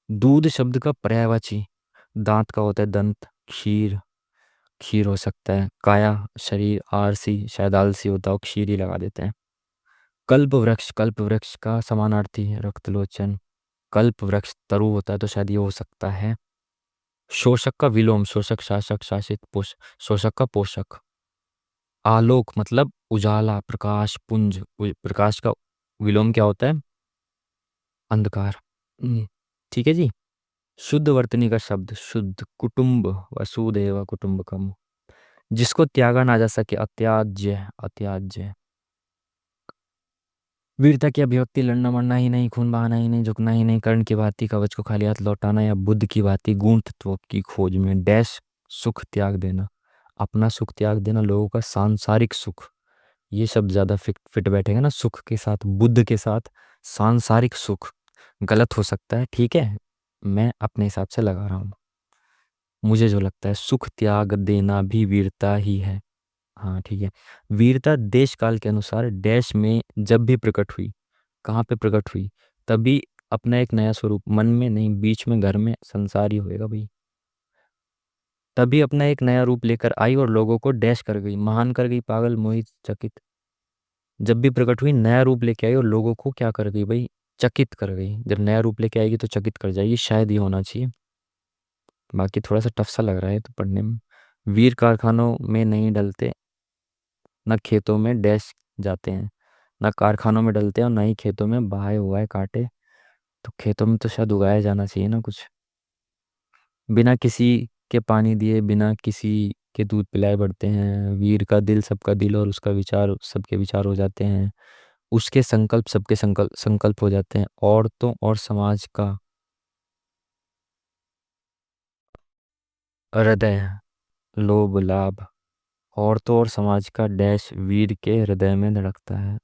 दूध शब्द का पर्यायवाची दांत का होता है दंत। खीर, खीर हो सकता है। काया शरीर, आरसी शायद आलसी होता हो, क्षीर ही लगा देते हैं। कल्प वृक्ष का समानार्थी रक्तलोचन। कल्प वृक्ष तरु होता है, तो शायद ये हो सकता है। शोषक का विलोम, शोषक शासक शासित शोषक का पोषक। आलोक मतलब उजाला, प्रकाश पुंज, प्रकाश का विलोम क्या होता है? अंधकार। ठीक है जी। शुद्ध वर्तनी का शब्द, शुद्ध, कुटुंब, वसुदेव कुटुंबकम। जिसको त्यागा ना जा सके, अत्याज्य, अत्याज्य। वीरता की अभिव्यक्ति, लड़ना मरना ही नहीं, खून बहाना ही नहीं, झुकना ही नहीं, कर्ण की भांति कवच को खाली हाथ लौटाना, या बुद्ध की भांति गूढ़ तत्वों की खोज में डैश सुख त्याग देना। अपना सुख त्याग देना, लोगों का सांसारिक सुख, ये शब्द ज्यादा फिट बैठेगा ना, सुख के साथ, बुद्ध के साथ सांसारिक सुख गलत हो सकता है, ठीक है, मैं अपने हिसाब से लगा रहा हूँ। मुझे जो लगता है सुख त्याग देना भी वीरता ही है। हाँ ठीक है। वीरता देश काल के अनुसार डैश में जब भी प्रकट हुई, कहाँ पे प्रकट हुई? तभी अपना एक नया स्वरूप, मन में नहीं, बीच में, घर में, संसार ही होएगा भाई। तभी अपना एक नया रूप लेकर आई और लोगों को डैश कर गई, महान कर गई, पागल, मोहित, चकित। जब भी प्रकट हुई नया रूप लेके आई और लोगों को क्या कर गई भाई? चकित कर गई। जब नया रूप लेके आएगी तो चकित कर जाएगी, शायद ये होना चाहिए। बाकी थोड़ा सा टफ सा लग रहा है तो पढ़ने में। वीर कारखानों में नहीं डलते, न खेतों में डैश जाते हैं। ना कारखानों में डलते हैं और ना ही खेतों में बहाए हुआ है कांटे। तो खेतों में तो शायद उगाया जाना चाहिए ना कुछ। बिना किसी के पानी दिए, बिना किसी के दूध पिलाए बढ़ते हैं। वीर का दिल सबका दिल और उसका विचार सबके विचार हो जाते हैं। उसके संकल्प सबके संकल्प संकल्प हो जाते हैं। औरतों और समाज का हृदय, लोभ लाभ। औरतों और समाज का डैश वीर के हृदय में धड़कता है।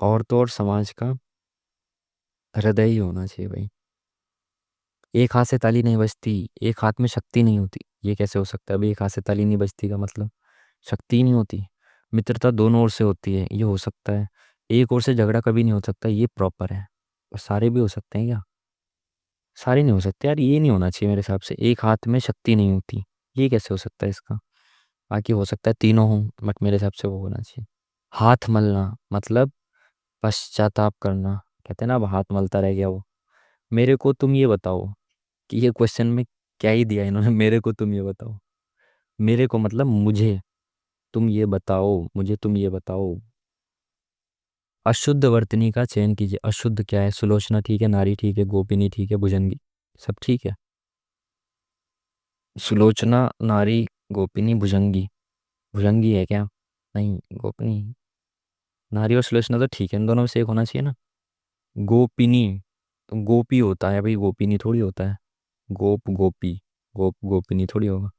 औरतों और समाज का हृदय ही होना चाहिए भाई। एक हाथ से ताली नहीं बजती, एक हाथ में शक्ति नहीं होती, ये कैसे हो सकता है भाई? एक हाथ से ताली नहीं बजती का मतलब शक्ति ही नहीं होती। मित्रता दोनों ओर से होती है, ये हो सकता है। एक ओर से झगड़ा कभी नहीं हो सकता, ये प्रॉपर है। और सारे भी हो सकते हैं क्या? सारे नहीं हो सकते यार, ये नहीं होना चाहिए मेरे हिसाब से। एक हाथ में शक्ति नहीं होती, ये कैसे हो सकता है इसका? बाकी हो सकता है तीनों हों, बट मेरे हिसाब से वो होना चाहिए। हाथ मलना मतलब पश्चाताप करना, कहते हैं ना, अब हाथ मलता रह गया वो। मेरे को तुम ये बताओ कि ये क्वेश्चन में क्या ही दिया इन्होंने, मेरे को तुम ये बताओ। मेरे को मतलब मुझे तुम ये बताओ, मुझे तुम ये बताओ। अशुद्ध वर्तनी का चयन कीजिए। अशुद्ध क्या है? सुलोचना ठीक है, नारी ठीक है, गोपिनी ठीक है, भुजंगी, सब ठीक है। सुलोचना, नारी, गोपिनी, भुजंगी। भुजंगी है क्या? नहीं, गोपनी। नारी और सुलोचना तो ठीक है, इन दोनों में से एक होना चाहिए ना। गोपिनी, तो गोपी होता है भाई, गोपिनी थोड़ी होता है। गोप गोपी, गोप गोपिनी थोड़ी होगा।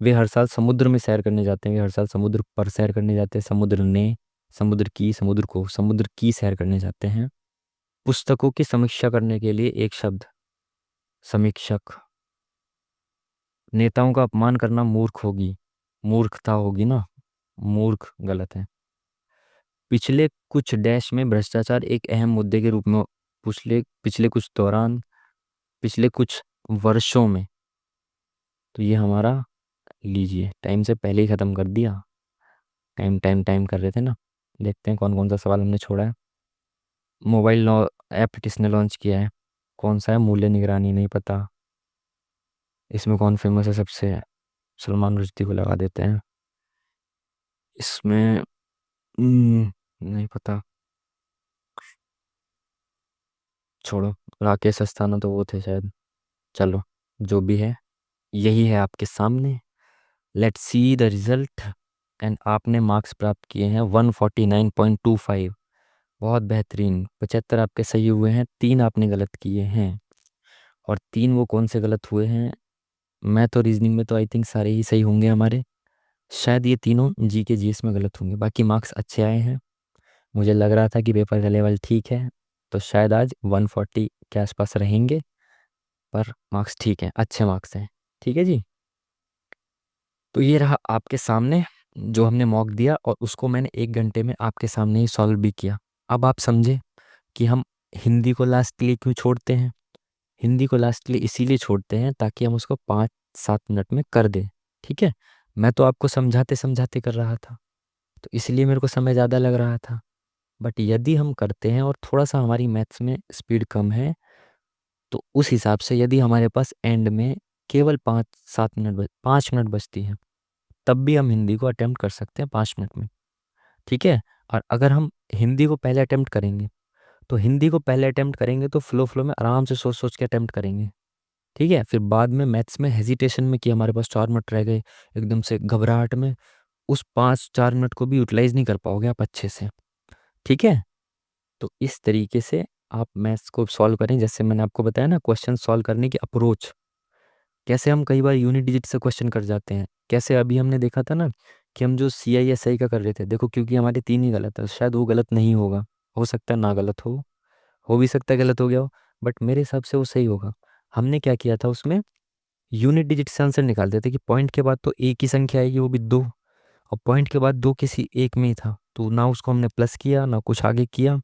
वे हर साल समुद्र में सैर करने जाते हैं, वे हर साल समुद्र पर सैर करने जाते हैं, समुद्र ने, समुद्र को, समुद्र की सैर करने जाते हैं। पुस्तकों की समीक्षा करने के लिए एक शब्द, समीक्षक। नेताओं का अपमान करना मूर्ख होगी, मूर्खता होगी ना, मूर्ख गलत है। पिछले कुछ डैश में भ्रष्टाचार एक अहम मुद्दे के रूप में, पिछले पिछले कुछ दौरान, पिछले कुछ वर्षों में, तो ये हमारा, लीजिए टाइम से पहले ही ख़त्म कर दिया। टाइम टाइम टाइम कर रहे थे ना। देखते हैं कौन कौन सा सवाल हमने छोड़ा है। मोबाइल ऐप किसने लॉन्च किया है? कौन सा है? मूल्य निगरानी, नहीं पता। इसमें कौन फेमस है सबसे? सलमान रुश्दी को लगा देते हैं इसमें। नहीं पता, छोड़ो। राकेश अस्थाना तो वो थे शायद। चलो, जो भी है, यही है आपके सामने। Let's see the result. And आपने मार्क्स प्राप्त किए हैं 149.25। बहुत बेहतरीन। 75 आपके सही हुए हैं, 3 आपने गलत किए हैं। और 3 वो कौन से गलत हुए हैं? मैं तो रीजनिंग में तो आई थिंक सारे ही सही होंगे हमारे। शायद ये तीनों जी के जीएस में गलत होंगे, बाकी मार्क्स अच्छे आए हैं। मुझे लग रहा था कि पेपर का लेवल ठीक है, तो शायद आज 140 के आसपास रहेंगे। पर मार्क्स ठीक है, अच्छे मार्क्स हैं। ठीक है जी। तो ये रहा आपके सामने जो हमने मॉक दिया, और उसको मैंने 1 घंटे में आपके सामने ही सॉल्व भी किया। अब आप समझे कि हम हिंदी को लास्ट के लिए क्यों छोड़ते हैं। हिंदी को लास्ट के लिए इसीलिए छोड़ते हैं ताकि हम उसको 5-7 मिनट में कर दें। ठीक है। मैं तो आपको समझाते समझाते कर रहा था, तो इसलिए मेरे को समय ज़्यादा लग रहा था। बट यदि हम करते हैं और थोड़ा सा हमारी मैथ्स में स्पीड कम है, तो उस हिसाब से यदि हमारे पास एंड में केवल 5 मिनट बचती है, तब भी हम हिंदी को अटेम्प्ट कर सकते हैं 5 मिनट में। ठीक है। और अगर हम हिंदी को पहले अटेम्प्ट करेंगे, तो हिंदी को पहले अटेम्प्ट करेंगे तो फ्लो फ्लो में आराम से सोच सोच के अटेम्प्ट करेंगे। ठीक है। फिर बाद में मैथ्स में हेजिटेशन में कि हमारे पास 4 मिनट रह गए, एकदम से घबराहट में, उस 5-4 मिनट को भी यूटिलाइज नहीं कर पाओगे आप अच्छे से। ठीक है। तो इस तरीके से आप मैथ्स को सॉल्व करें। जैसे मैंने आपको बताया ना, क्वेश्चन सॉल्व करने की अप्रोच, कैसे हम कई बार यूनिट डिजिट से क्वेश्चन कर जाते हैं। कैसे अभी हमने देखा था ना कि हम जो सी आई एस आई का कर रहे थे, देखो क्योंकि हमारे 3 ही गलत है, शायद वो गलत नहीं होगा, हो सकता है ना गलत हो भी सकता है गलत हो गया हो, बट मेरे हिसाब से वो सही होगा। हमने क्या किया था उसमें, यूनिट डिजिट से आंसर निकालते थे कि पॉइंट के बाद तो एक ही संख्या आएगी, वो भी 2, और पॉइंट के बाद 2 किसी एक में ही था, तो ना उसको हमने प्लस किया ना कुछ आगे किया,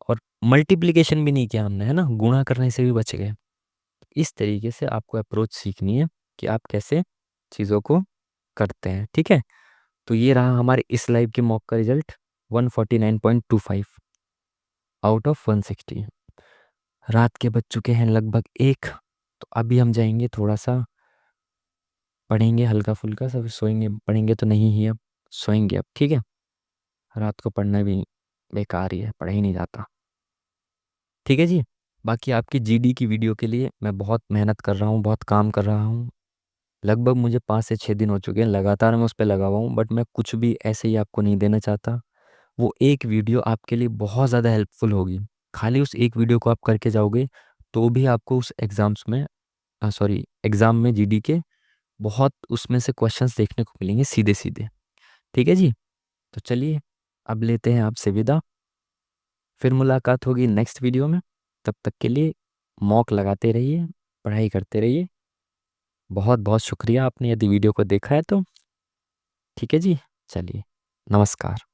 और मल्टीप्लिकेशन भी नहीं किया हमने, है ना, गुणा करने से भी बच गए। इस तरीके से आपको अप्रोच सीखनी है कि आप कैसे चीज़ों को करते हैं। ठीक है। तो ये रहा हमारे इस लाइव के मॉक का रिजल्ट, 149.25 आउट ऑफ 160। रात के बज चुके हैं लगभग 1, तो अभी हम जाएंगे थोड़ा सा पढ़ेंगे हल्का फुल्का, सब सोएंगे, पढ़ेंगे तो नहीं ही अब, सोएंगे अब। ठीक है। रात को पढ़ना भी बेकार ही है, पढ़ा ही नहीं जाता। ठीक है जी। बाकी आपकी जीडी की वीडियो के लिए मैं बहुत मेहनत कर रहा हूँ, बहुत काम कर रहा हूँ। लगभग मुझे 5 से 6 दिन हो चुके हैं लगातार मैं उस पर लगा हुआ हूँ, बट मैं कुछ भी ऐसे ही आपको नहीं देना चाहता। वो एक वीडियो आपके लिए बहुत ज़्यादा हेल्पफुल होगी। खाली उस एक वीडियो को आप करके जाओगे तो भी आपको उस एग्ज़ाम्स में, सॉरी, एग्ज़ाम में जीडी के बहुत उसमें से क्वेश्चंस देखने को मिलेंगे सीधे सीधे। ठीक है जी। तो चलिए, अब लेते हैं आपसे विदा। फिर मुलाकात होगी नेक्स्ट वीडियो में। तब तक के लिए मॉक लगाते रहिए, पढ़ाई करते रहिए। बहुत बहुत शुक्रिया आपने यदि वीडियो को देखा है तो। ठीक है जी। चलिए, नमस्कार।